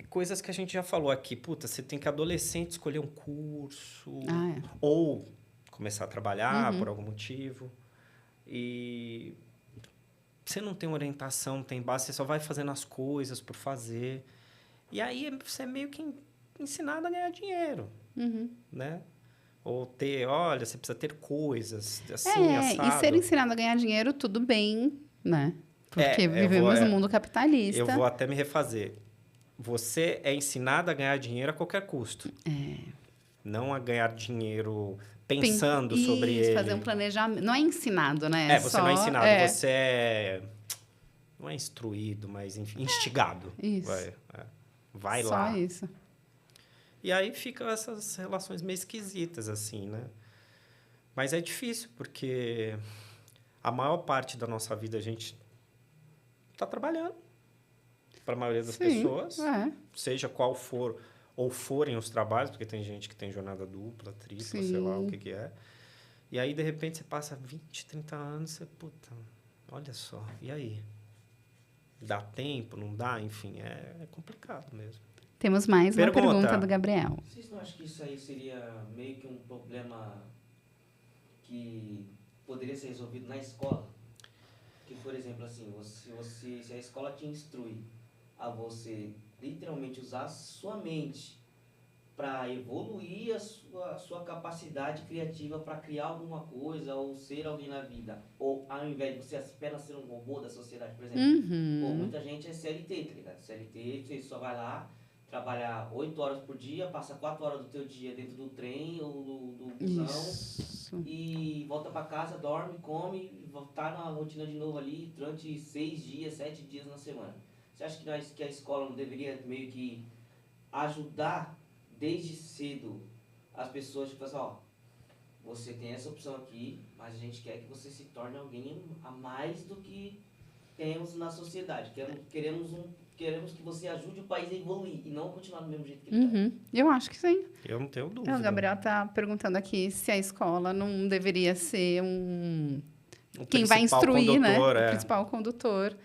Coisas que a gente já falou aqui. Puta, você tem que, adolescente, escolher um curso. Ou começar a trabalhar por algum motivo. E você não tem orientação, não tem base. Você só vai fazendo as coisas por fazer. E aí, você é meio que ensinado a ganhar dinheiro. Né? Ou ter... Olha, você precisa ter coisas assim, assado. E ser ensinado a ganhar dinheiro, tudo bem, né? Porque vivemos num mundo capitalista. Eu vou até me refazer. Você é ensinado a ganhar dinheiro a qualquer custo. Não a ganhar dinheiro pensando sobre ele. Fazer um planejamento. Não é ensinado, né? Você não é ensinado, você é... Não é instruído, mas enfim, instigado. Isso. Vai só lá. Só isso. E aí ficam essas relações meio esquisitas, assim, né? Mas é difícil, porque a maior parte da nossa vida a gente está trabalhando. Para a maioria das pessoas. Seja qual for, ou forem os trabalhos, porque tem gente que tem jornada dupla, tripla, sei lá o que é. E aí, de repente, você passa 20, 30 anos, você, puta, olha só, e aí? Dá tempo, não dá? Enfim, é complicado mesmo. Temos mais uma pergunta do Gabriel. Vocês não acham que isso aí seria meio que um problema que poderia ser resolvido na escola? Que, por exemplo, assim, se a escola te instrui a você literalmente usar a sua mente para evoluir a sua capacidade criativa para criar alguma coisa ou ser alguém na vida, ou ao invés de você apenas ser um robô da sociedade, por exemplo. Muita gente é CLT, tá ligado? CLT, você só vai lá trabalhar 8 horas por dia, passa 4 horas do teu dia dentro do trem ou do busão e volta para casa, dorme, come, tá na rotina de novo ali durante 6 dias, 7 dias na semana. Você acha que a escola não deveria meio que ajudar desde cedo as pessoas, tipo assim, você tem essa opção aqui, mas a gente quer que você se torne alguém a mais do que temos na sociedade. Queremos que você ajude o país a evoluir e não continuar do mesmo jeito que ele está. Eu acho que sim. Eu não tenho dúvida. O Gabriel está perguntando aqui se a escola não deveria ser quem vai instruir, condutor, né? O principal condutor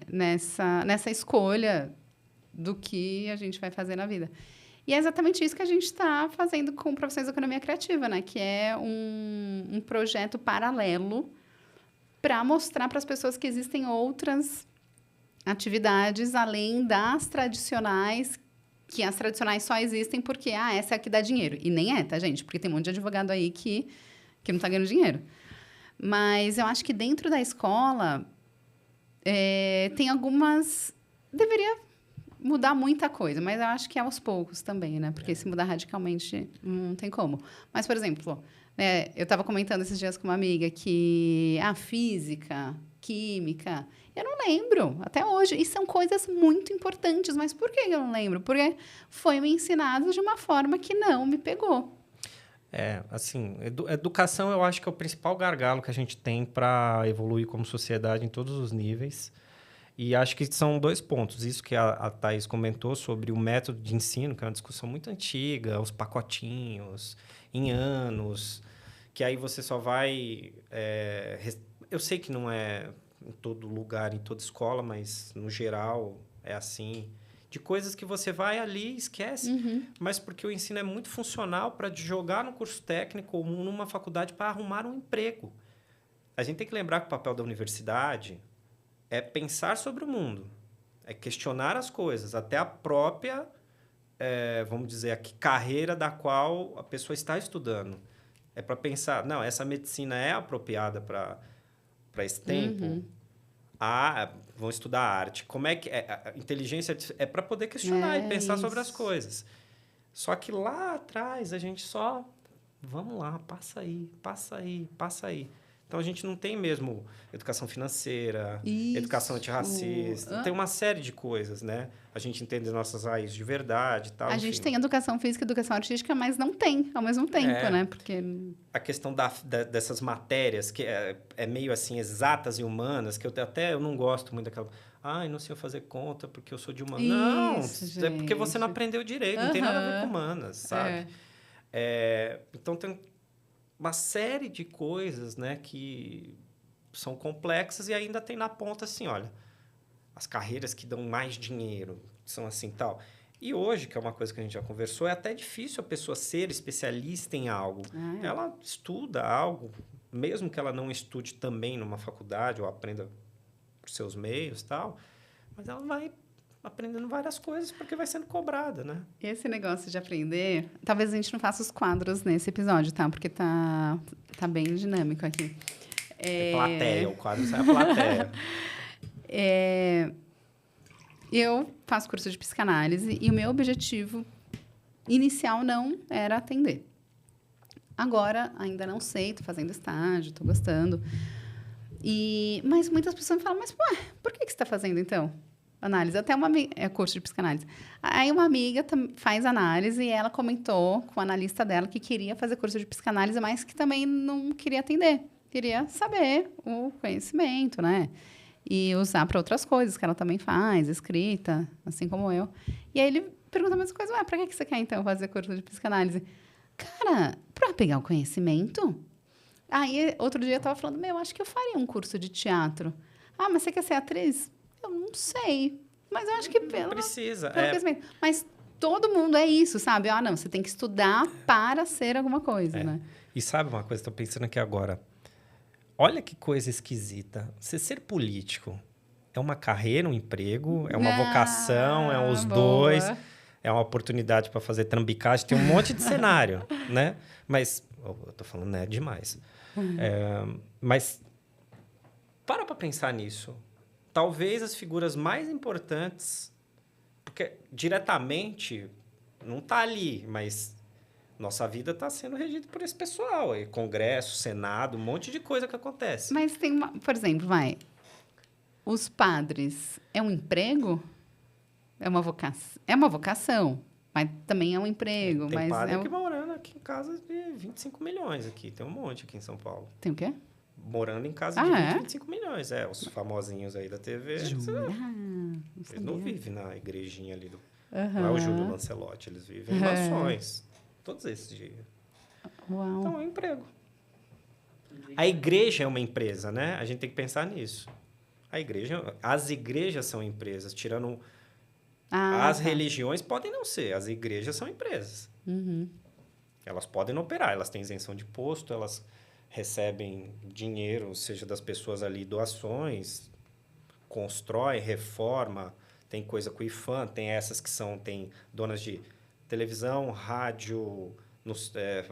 nessa escolha do que a gente vai fazer na vida. E é exatamente isso que a gente está fazendo com Profissões da Economia Criativa, né? Que é um projeto paralelo para mostrar para as pessoas que existem outras atividades além das tradicionais, que as tradicionais só existem porque essa é a que dá dinheiro. E nem é, tá, gente? Porque tem um monte de advogado aí que não está ganhando dinheiro. Mas eu acho que dentro da escola tem algumas... Deveria mudar muita coisa, mas eu acho que é aos poucos também, né? Porque se mudar radicalmente, não tem como. Mas, por exemplo, eu estava comentando esses dias com uma amiga que a física, química, eu não lembro até hoje. E são coisas muito importantes, mas por que eu não lembro? Porque foi me ensinado de uma forma que não me pegou. Assim, educação eu acho que é o principal gargalo que a gente tem para evoluir como sociedade em todos os níveis. E acho que são 2 pontos. Isso que a Thaís comentou sobre o método de ensino, que é uma discussão muito antiga, os pacotinhos, em anos, que aí você só vai... eu sei que não é em todo lugar, em toda escola, mas, no geral, é assim. De coisas que você vai ali e esquece, mas porque o ensino é muito funcional para jogar no curso técnico ou numa faculdade para arrumar um emprego. A gente tem que lembrar que o papel da universidade é pensar sobre o mundo, é questionar as coisas, até a própria, vamos dizer, a carreira da qual a pessoa está estudando. É para pensar, não, essa medicina é apropriada para esse tempo? Vão estudar arte. Como é que... a inteligência é para poder questionar e pensar sobre as coisas. Só que lá atrás a gente só... Vamos lá, passa aí, passa aí, passa aí. Então, a gente não tem mesmo educação financeira, educação antirracista. Tem uma série de coisas, né? A gente entende as nossas raízes de verdade e tal. A gente tem educação física e educação artística, mas não tem ao mesmo tempo, né? Porque... A questão dessas matérias, que é meio assim, exatas e humanas, que eu não gosto muito daquela... não sei fazer conta porque eu sou de humanas. Não, gente. É porque você não aprendeu direito, não tem nada a ver com humanas, sabe? Então, tem... uma série de coisas, né, que são complexas e ainda tem na ponta assim, olha, as carreiras que dão mais dinheiro, são assim tal. E hoje, que é uma coisa que a gente já conversou, é até difícil a pessoa ser especialista em algo. Ela estuda algo, mesmo que ela não estude também numa faculdade ou aprenda por seus meios tal, mas ela vai aprendendo várias coisas porque vai sendo cobrada, né? Esse negócio de aprender... Talvez a gente não faça os quadros nesse episódio, tá? Porque tá bem dinâmico aqui. Plateia, o quadro sai a plateia. Eu faço curso de psicanálise e o meu objetivo inicial não era atender. Agora, ainda não sei, estou fazendo estágio, estou gostando. Mas muitas pessoas me falam, mas por que você está fazendo, então, análise? Até uma amiga, curso de psicanálise. Aí uma amiga faz análise e ela comentou com o analista dela que queria fazer curso de psicanálise, mas que também não queria atender. Queria saber o conhecimento, né? E usar para outras coisas que ela também faz, escrita, assim como eu. E aí ele pergunta a mesma coisa, para que você quer, então, fazer curso de psicanálise? Cara, para pegar o conhecimento? Aí, outro dia eu estava falando, acho que eu faria um curso de teatro. Mas você quer ser atriz? Eu não sei. Mas eu acho que Não precisa. Pelo conhecimento. Mas todo mundo é isso, sabe? Não, você tem que estudar para ser alguma coisa, né? E sabe uma coisa, estou pensando aqui agora. Olha que coisa esquisita. Você ser político é uma carreira, um emprego, é uma vocação, é os dois, é uma oportunidade para fazer trambicagem, tem um monte de cenário, né? Mas, eu tô falando, né, demais. Mas, para pensar nisso. Talvez as figuras mais importantes, porque diretamente não está ali, mas nossa vida está sendo regida por esse pessoal. Aí, Congresso, Senado, um monte de coisa que acontece. Mas tem por exemplo, os padres, é um emprego? É uma vocação, mas também é um emprego. Tem padre que morando aqui em casa de 25 milhões aqui. Tem um monte aqui em São Paulo. Tem o quê? Morando em casa de 25 milhões. Os famosinhos aí da TV. Eles não vivem na igrejinha ali do... Não é o Júlio Lancelotti. Eles vivem em mansões. Todos esses dias. Uau. Então, é um emprego. A igreja é uma empresa, né? A gente tem que pensar nisso. As igrejas são empresas. Tirando... as religiões podem não ser. As igrejas são empresas. Uhum. Elas podem não operar. Elas têm isenção de imposto, elas recebem dinheiro, seja das pessoas ali, doações, constrói, reforma, tem coisa com o IFAM, tem essas que tem donas de televisão, rádio,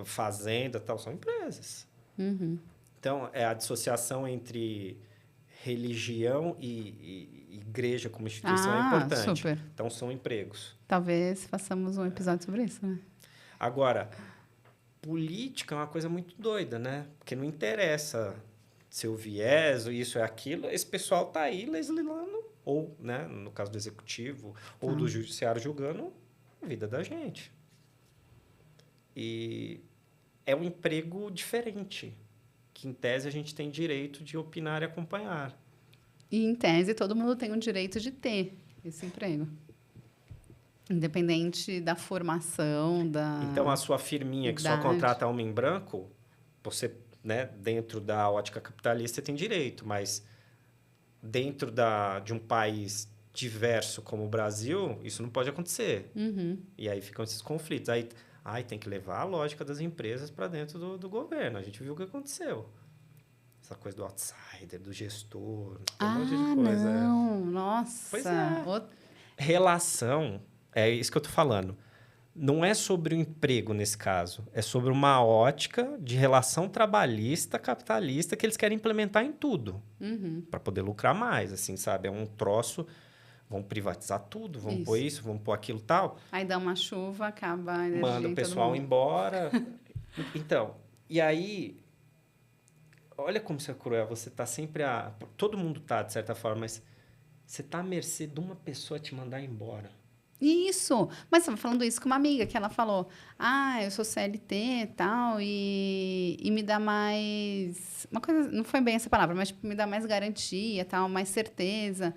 fazenda, tal, são empresas. Uhum. Então, a dissociação entre religião e igreja como instituição é importante. Super. Então, são empregos. Talvez façamos um episódio sobre isso, né? Agora, política é uma coisa muito doida, né? Porque não interessa seu viés, isso é aquilo. Esse pessoal está aí legislando, ou, né, no caso do executivo, ou do judiciário julgando a vida da gente. E é um emprego diferente, que em tese a gente tem direito de opinar e acompanhar. E em tese todo mundo tem o direito de ter esse emprego. Independente da formação, da... Então, a sua firminha que só contrata homem branco, você, né, dentro da ótica capitalista, tem direito, mas dentro de um país diverso como o Brasil, isso não pode acontecer. Uhum. E aí ficam esses conflitos. Aí tem que levar a lógica das empresas para dentro do governo. A gente viu o que aconteceu. Essa coisa do outsider, do gestor, tem um monte de coisa. Não, nossa. Pois é. Relação... É isso que eu estou falando. Não é sobre o emprego, nesse caso. É sobre uma ótica de relação trabalhista, capitalista, que eles querem implementar em tudo. Uhum. Para poder lucrar mais, assim, sabe? É um troço... Vamos privatizar tudo, vamos pôr isso, vamos pôr aquilo tal. Aí dá uma chuva, acaba a energia. Manda o pessoal embora. Então, e aí... Olha como isso é cruel. Você está sempre todo mundo está, de certa forma, mas você está à mercê de uma pessoa te mandar embora. Isso! Mas estava falando isso com uma amiga, que ela falou, eu sou CLT e tal, e me dá mais... Uma coisa, não foi bem essa palavra, mas tipo, me dá mais garantia, tal, mais certeza.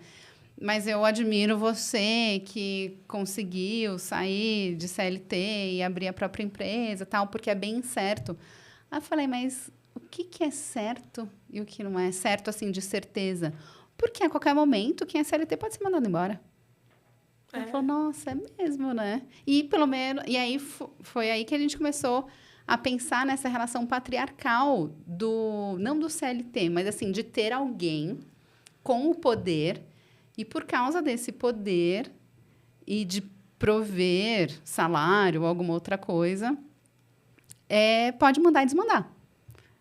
Mas eu admiro você que conseguiu sair de CLT e abrir a própria empresa, tal, porque é bem certo. Aí eu falei, mas o que é certo e o que não é certo, assim, de certeza? Porque a qualquer momento, quem é CLT pode ser mandado embora. Ela falou, nossa, é mesmo, né? E pelo menos... E aí foi aí que a gente começou a pensar nessa relação patriarcal não do CLT, mas assim, de ter alguém com o poder e por causa desse poder e de prover salário ou alguma outra coisa, pode mandar e desmandar.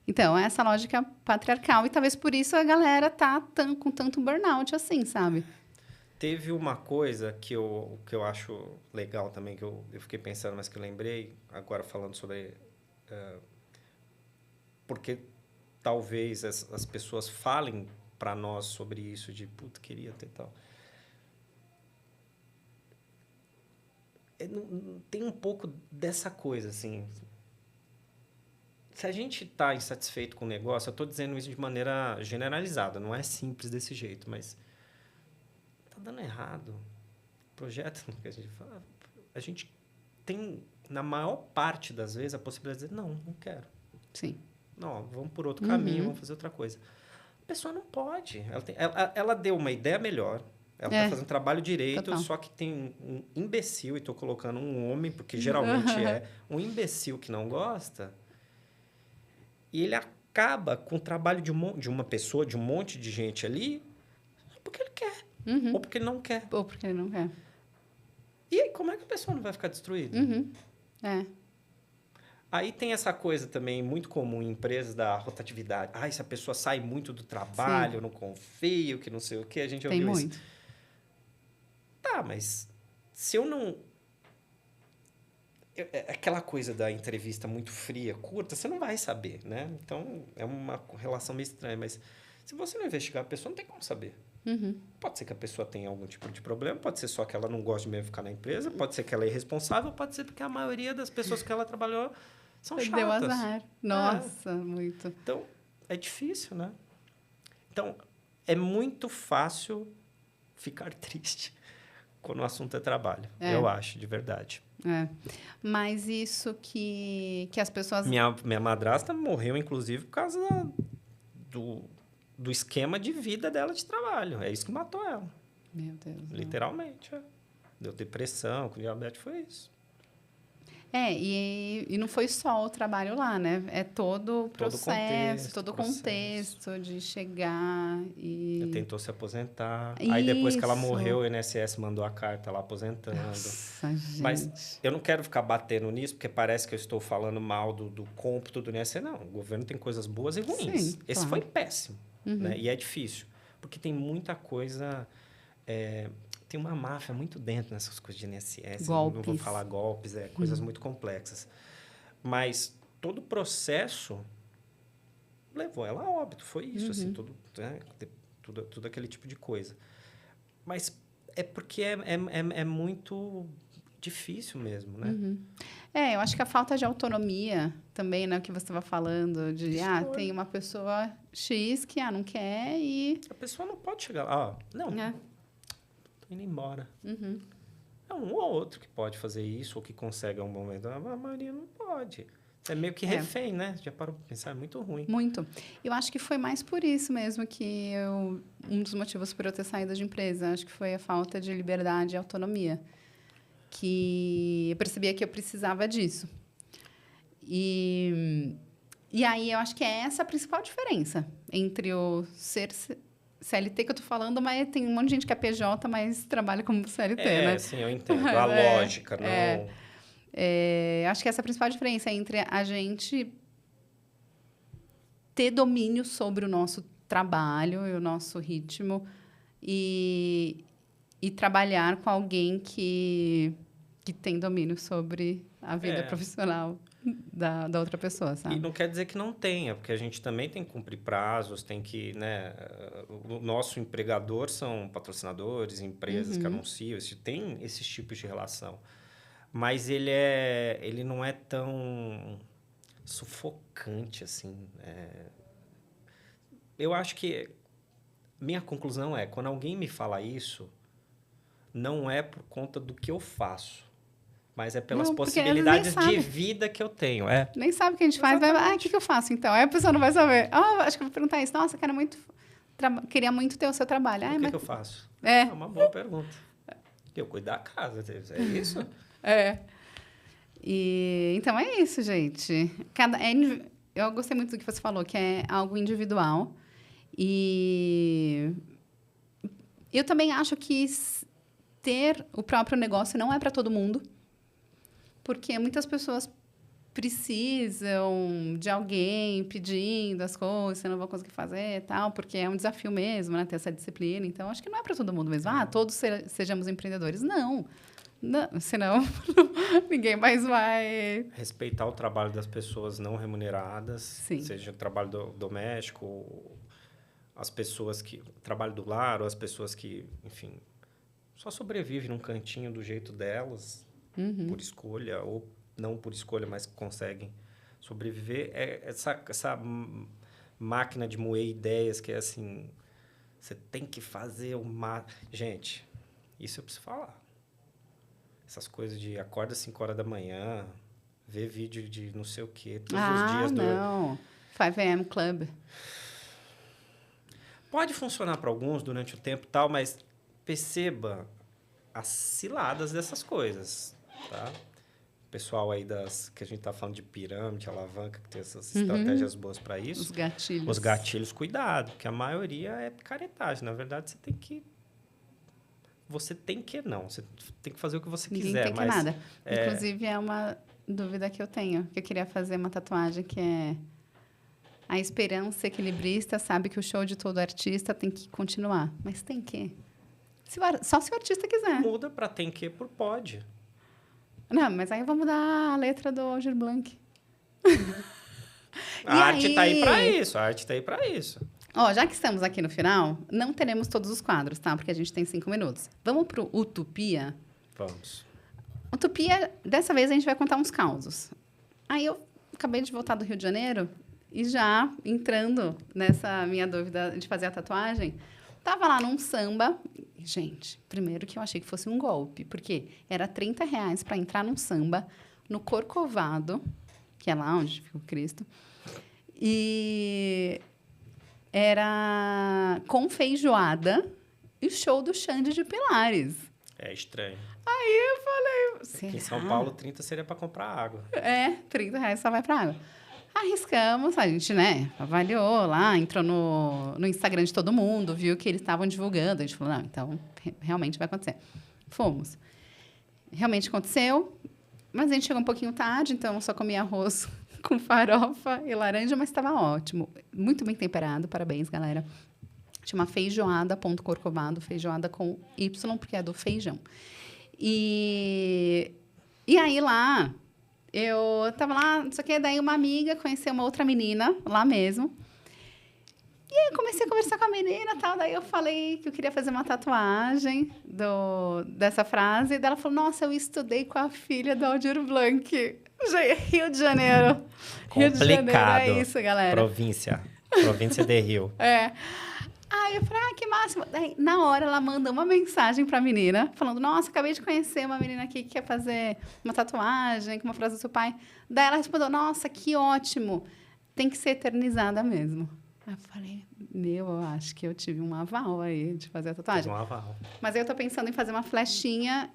Então, é essa lógica patriarcal. E talvez por isso a galera tá com tanto burnout assim, sabe? Teve uma coisa que eu acho legal também, que eu fiquei pensando, mas que eu lembrei, agora falando sobre... porque talvez as pessoas falem para nós sobre isso, de, puta, queria ter tal. Tem um pouco dessa coisa, assim. Se a gente está insatisfeito com o negócio, eu estou dizendo isso de maneira generalizada, não é simples desse jeito, mas está dando errado. O projeto que a gente fala, a gente tem, na maior parte das vezes, a possibilidade de dizer, não quero. Sim. Não, vamos por outro caminho, vamos fazer outra coisa. A pessoa não pode. Ela deu uma ideia melhor, ela está fazendo trabalho direito, Total. só que tem um imbecil, e estou colocando um homem, porque geralmente é um imbecil que não gosta, e ele acaba com o trabalho de uma pessoa, de um monte de gente ali, porque ele quer, ou porque ele não quer. Ou porque ele não quer. E aí, como é que a pessoa não vai ficar destruída? Aí tem essa coisa também muito comum em empresas da rotatividade. Se a pessoa sai muito do trabalho, eu não confio, que não sei o quê, a gente Tem ouviu muito. isso. Tá, mas se eu não... Aquela coisa da entrevista muito fria, curta, você não vai saber, né? Então, é uma relação meio estranha. Mas se você não investigar a pessoa, não tem como saber. Pode ser que a pessoa tenha algum tipo de problema, pode ser só que ela não gosta de mesmo ficar na empresa, pode ser que ela é irresponsável, pode ser porque a maioria das pessoas que ela trabalhou são chatas. Deu azar. Nossa, muito. Então, é difícil, né? Então, é muito fácil ficar triste quando o assunto é trabalho. Eu acho, de verdade. Mas isso que as pessoas... Minha madrasta morreu, inclusive, por causa do esquema de vida dela de trabalho. É isso que matou ela. Meu Deus. Literalmente. Deu depressão, com diabetes, foi isso. E não foi só o trabalho lá, né? É todo o processo, todo o contexto de chegar e... Ela tentou se aposentar. Aí, depois que ela morreu, o INSS mandou a carta lá aposentando. Nossa, gente. Mas eu não quero ficar batendo nisso, porque parece que eu estou falando mal do cômputo do INSS. Não, o governo tem coisas boas e ruins. Sim, Esse claro. foi péssimo. Né? E é difícil, porque tem muita coisa... tem uma máfia muito dentro nessas coisas de INSS. Golpes. Não vou falar golpes, coisas muito complexas. Mas todo o processo levou ela a óbito. Foi isso, assim, tudo aquele tipo de coisa. Mas é porque é muito difícil mesmo, né? Eu acho que a falta de autonomia também, né? O que você estava falando, de tem uma pessoa X que não quer e... A pessoa não pode chegar lá, não... Tô indo embora. É um ou outro que pode fazer isso, ou que consegue a um momento. A maioria não pode. É meio que refém, né? Já parou para pensar, é muito ruim. Muito. Eu acho que foi mais por isso mesmo que um dos motivos por eu ter saído de empresa, acho que foi a falta de liberdade e autonomia. Que eu percebia que eu precisava disso. E aí, eu acho que é essa a principal diferença entre o ser... CLT que eu tô falando, mas tem um monte de gente que é PJ, mas trabalha como CLT, né? Sim, eu entendo. A lógica, não... acho que essa é a principal diferença entre a gente ter domínio sobre o nosso trabalho e o nosso ritmo e trabalhar com alguém que tem domínio sobre a vida profissional da outra pessoa, sabe? E não quer dizer que não tenha, porque a gente também tem que cumprir prazos, tem que, né? O nosso empregador são patrocinadores, empresas que anunciam, tem esses tipos de relação. Mas ele não é tão sufocante, assim. Eu acho que minha conclusão é, quando alguém me fala isso, não é por conta do que eu faço, mas é pelas possibilidades de vida que eu tenho. Nem sabe o que a gente faz. O que eu faço, então? Aí a pessoa não vai saber. Acho que eu vou perguntar isso. Nossa, queria muito ter o seu trabalho. O que eu faço? É uma boa pergunta. Eu cuido da casa, é isso? Então, é isso, gente. Eu gostei muito do que você falou, que é algo individual. E eu também acho que ter o próprio negócio não é para todo mundo. Porque muitas pessoas precisam de alguém pedindo as coisas, você não vai conseguir fazer e tal, porque é um desafio mesmo, né? Ter essa disciplina. Então, acho que não é para todo mundo mesmo. Todos sejamos empreendedores. Não, senão ninguém mais vai... Respeitar o trabalho das pessoas não remuneradas, Sim. seja trabalho doméstico, as pessoas que... Trabalho do lar, ou as pessoas que, enfim, só sobrevivem num cantinho do jeito delas, por escolha, ou não por escolha, mas conseguem sobreviver. Essa máquina de moer ideias que é assim... Você tem que fazer uma... Gente, isso eu preciso falar. Essas coisas de acorda às 5 horas da manhã, ver vídeo de não sei o quê, todos os dias. Não. 5 a.m. Club. Pode funcionar para alguns durante o tempo e tal, mas perceba as ciladas dessas coisas, tá? O pessoal aí que a gente tá falando de pirâmide, alavanca, que tem essas estratégias boas para isso. Os gatilhos. Os gatilhos, cuidado, porque a maioria é picaretagem. Na verdade, você tem que não. Você tem que fazer o que você Ninguém quiser. tem que mas nada. Inclusive, é uma dúvida que eu tenho. Que eu queria fazer uma tatuagem que é... A esperança equilibrista sabe que o show de todo artista tem que continuar. Mas tem que. Só se o artista quiser. Muda para tem que por pode. Não, mas aí eu vou mudar a letra do Aldir Blanc. A arte tá aí para isso. Ó, já que estamos aqui no final, não teremos todos os quadros, tá? Porque a gente tem 5 minutos. Vamos pro Utopia? Vamos. Utopia, dessa vez a gente vai contar uns causos. Aí eu acabei de voltar do Rio de Janeiro e já entrando nessa minha dúvida de fazer a tatuagem, tava lá num samba. Gente, primeiro que eu achei que fosse um golpe, porque era R$30 para entrar num samba no Corcovado, que é lá onde fica o Cristo, e era com feijoada e show do Xande de Pilares. É estranho. Aí eu falei... Aqui em São Paulo, 30 seria para comprar água. R$30 só vai para água. Arriscamos, a gente, né, avaliou lá, entrou no Instagram de todo mundo, viu que eles estavam divulgando. A gente falou, não, então, realmente vai acontecer. Fomos. Realmente aconteceu, mas a gente chegou um pouquinho tarde, então eu só comi arroz com farofa e laranja, mas estava ótimo. Muito bem temperado, parabéns, galera. Chama feijoada.corcovado, feijoada com Y, porque é do feijão. E aí lá... Eu tava lá, não sei o quê, daí uma amiga conheceu uma outra menina lá mesmo. E aí eu comecei a conversar com a menina e tal. Daí eu falei que eu queria fazer uma tatuagem dessa frase. E daí ela falou, nossa, eu estudei com a filha do Aldir Blanc. Rio de Janeiro. Rio de Janeiro, é isso, galera. Província de Rio. Aí eu falei, que máximo. Daí, na hora, ela manda uma mensagem pra menina, falando, nossa, acabei de conhecer uma menina aqui que quer fazer uma tatuagem com uma frase do seu pai. Daí ela respondeu, nossa, que ótimo. Tem que ser eternizada mesmo. Aí eu falei, eu acho que eu tive um aval aí de fazer a tatuagem. Teve um aval. Mas aí eu tô pensando em fazer uma flechinha,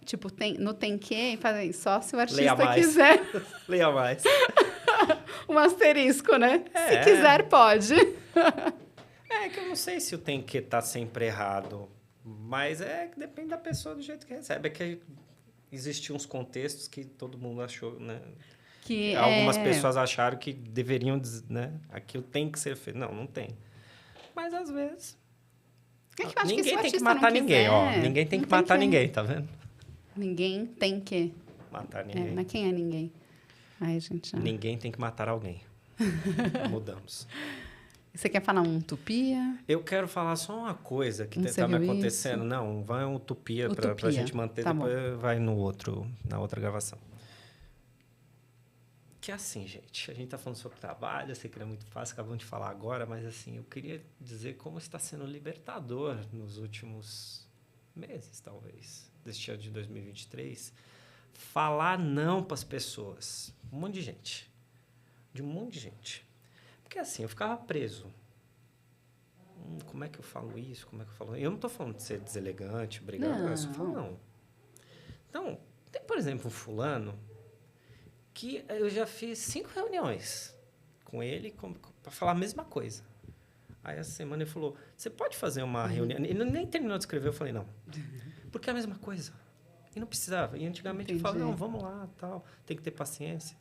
tipo, no tem que, e fazer só se o artista Leia mais. quiser. Leia mais. Um asterisco, né? Se quiser, pode. É que eu não sei se o tem que tá sempre errado, mas depende da pessoa do jeito que recebe. É que existiam uns contextos que todo mundo achou, né? Que algumas pessoas acharam que deveriam, né? Aquilo tem que ser feito. Não tem. Mas às vezes... É que eu acho ninguém que tem que matar ninguém, ó. Ninguém tem que matar ninguém, tá vendo? Ninguém tem que... Matar ninguém. Mas quem é ninguém? Aí, gente... Ninguém tem que matar alguém. Mudamos. Você quer falar uma utopia? Eu quero falar só uma coisa que está me acontecendo. Isso? Não, vai uma utopia para a gente manter, tá depois bom. Vai na outra gravação. Que é assim, gente, a gente está falando sobre trabalho, eu sei que não é muito fácil, acabamos de falar agora, mas assim, eu queria dizer como está sendo libertador nos últimos meses, talvez, deste ano de 2023, falar não para as pessoas. Um monte de gente. Porque assim, eu ficava preso. Como é que eu falo isso? Como é que eu falo? Eu não estou falando de ser deselegante, brigar. Eu só falo não. Então, tem, por exemplo, um fulano que eu já fiz 5 reuniões com ele para falar a mesma coisa. Aí, essa semana, ele falou, você pode fazer uma reunião? Ele nem terminou de escrever, eu falei, não. Porque é a mesma coisa. E não precisava. E antigamente eu falava, não, vamos lá, tal. Tem que ter paciência.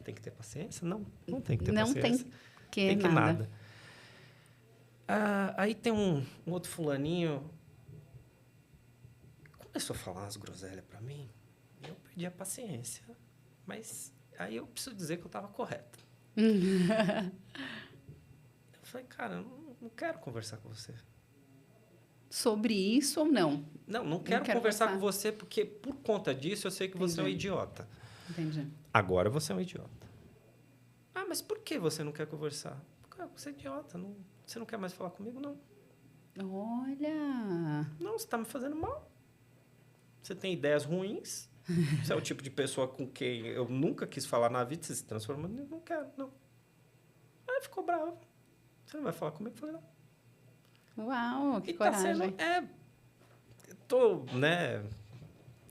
tem que ter paciência? Não, não tem que ter Não paciência. tem que Tem que nada. nada. Aí tem um outro fulaninho... Começou a falar umas groselhas pra mim. E eu perdi a paciência. Mas aí eu preciso dizer que eu estava correto. Eu falei, cara, eu não quero conversar com você. Sobre isso ou não? Não quero conversar com você porque, por conta disso, eu sei que você é um idiota. Entendi. Agora você é um idiota. Ah, mas por que você não quer conversar? Porque você é idiota. Você não quer mais falar comigo? Não. Olha! Não, você está me fazendo mal. Você tem ideias ruins. Você é o tipo de pessoa com quem eu nunca quis falar na vida. Você se transformando. Não quero, não. Aí ficou bravo. Você não vai falar comigo? Eu falei, não. Uau, que E tá coragem. sendo... eu tô, né,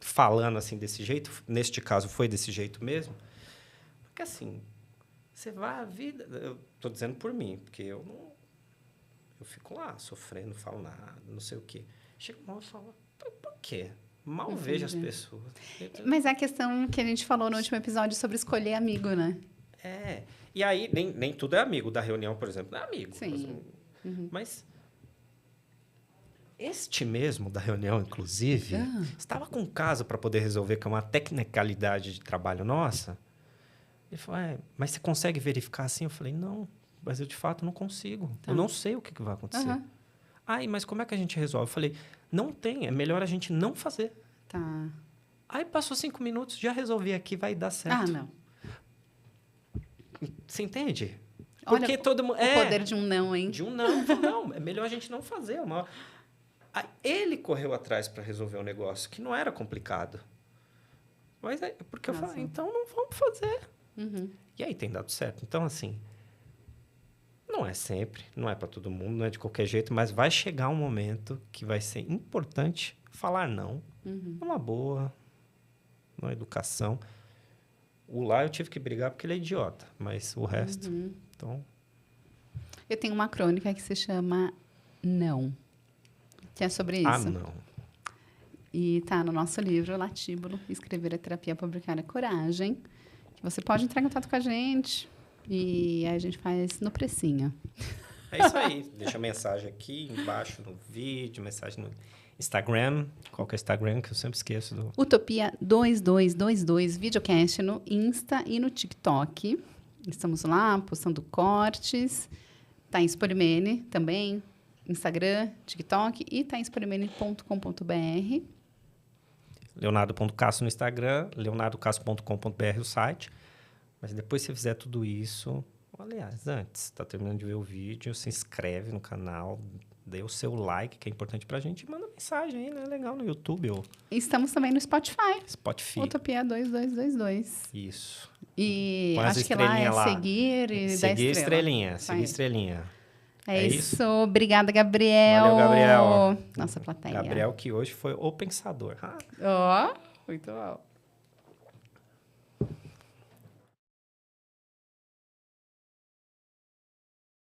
falando assim desse jeito. Neste caso, foi desse jeito mesmo. Porque, assim, você vai a vida... Eu tô dizendo por mim, porque eu não... Eu fico lá, sofrendo, não falo nada, não sei o quê. Chega uma hora e falo, por quê? Mal vejo as pessoas. Mas é a questão que a gente falou no último episódio sobre escolher amigo, né? E aí, nem tudo é amigo. Da reunião, por exemplo, não é amigo. Sim. Mas este mesmo da reunião, inclusive, estava com um caso para poder resolver, que é uma tecnicalidade de trabalho nossa. Ele falou, mas você consegue verificar assim? Eu falei, não, mas eu de fato não consigo. Eu não sei o que vai acontecer. Mas como é que a gente resolve? Eu falei, não tem, é melhor a gente não fazer. Tá. Aí passou 5 minutos, já resolvi aqui, vai dar certo. Não. Você entende? Porque olha, todo mundo... O poder de um não, hein? De um não. Não, é melhor a gente não fazer. Aí ele correu atrás para resolver o negócio, que não era complicado. Mas porque eu falei, então não vamos fazer. E aí tem dado certo. Então, assim, não é sempre, não é para todo mundo, não é de qualquer jeito, mas vai chegar um momento que vai ser importante falar não. Numa boa, numa educação. O lá eu tive que brigar porque ele é idiota, mas o resto... Então... Eu tenho uma crônica que se chama Não, que é sobre isso. não. E tá no nosso livro, Latíbulo, Escrever a Terapia, Publicar a Coragem. Que você pode entrar em contato com a gente e aí a gente faz no precinho. É isso aí. Deixa a mensagem aqui embaixo no vídeo, mensagem no Instagram. Qual que é o Instagram que eu sempre esqueço? Utopia 2222 Videocast no Insta e no TikTok. Estamos lá postando cortes. Thaís Polimene também, Instagram, TikTok e thaispolimene.com.br. Leonardo.casso no Instagram, leonardocasso.com.br o site. Mas depois que você fizer tudo isso... Aliás, antes, está terminando de ver o vídeo, se inscreve no canal, dê o seu like, que é importante pra gente, e manda mensagem aí, né? Legal, no YouTube ou... Estamos também no Spotify. Utopia 2222. Isso. E põe acho que lá é seguir e dar seguir estrela. Seguir estrelinha. É isso. Obrigada, Gabriel. Valeu, Gabriel. Nossa plateia. Gabriel, que hoje foi o pensador. Ó, muito bom.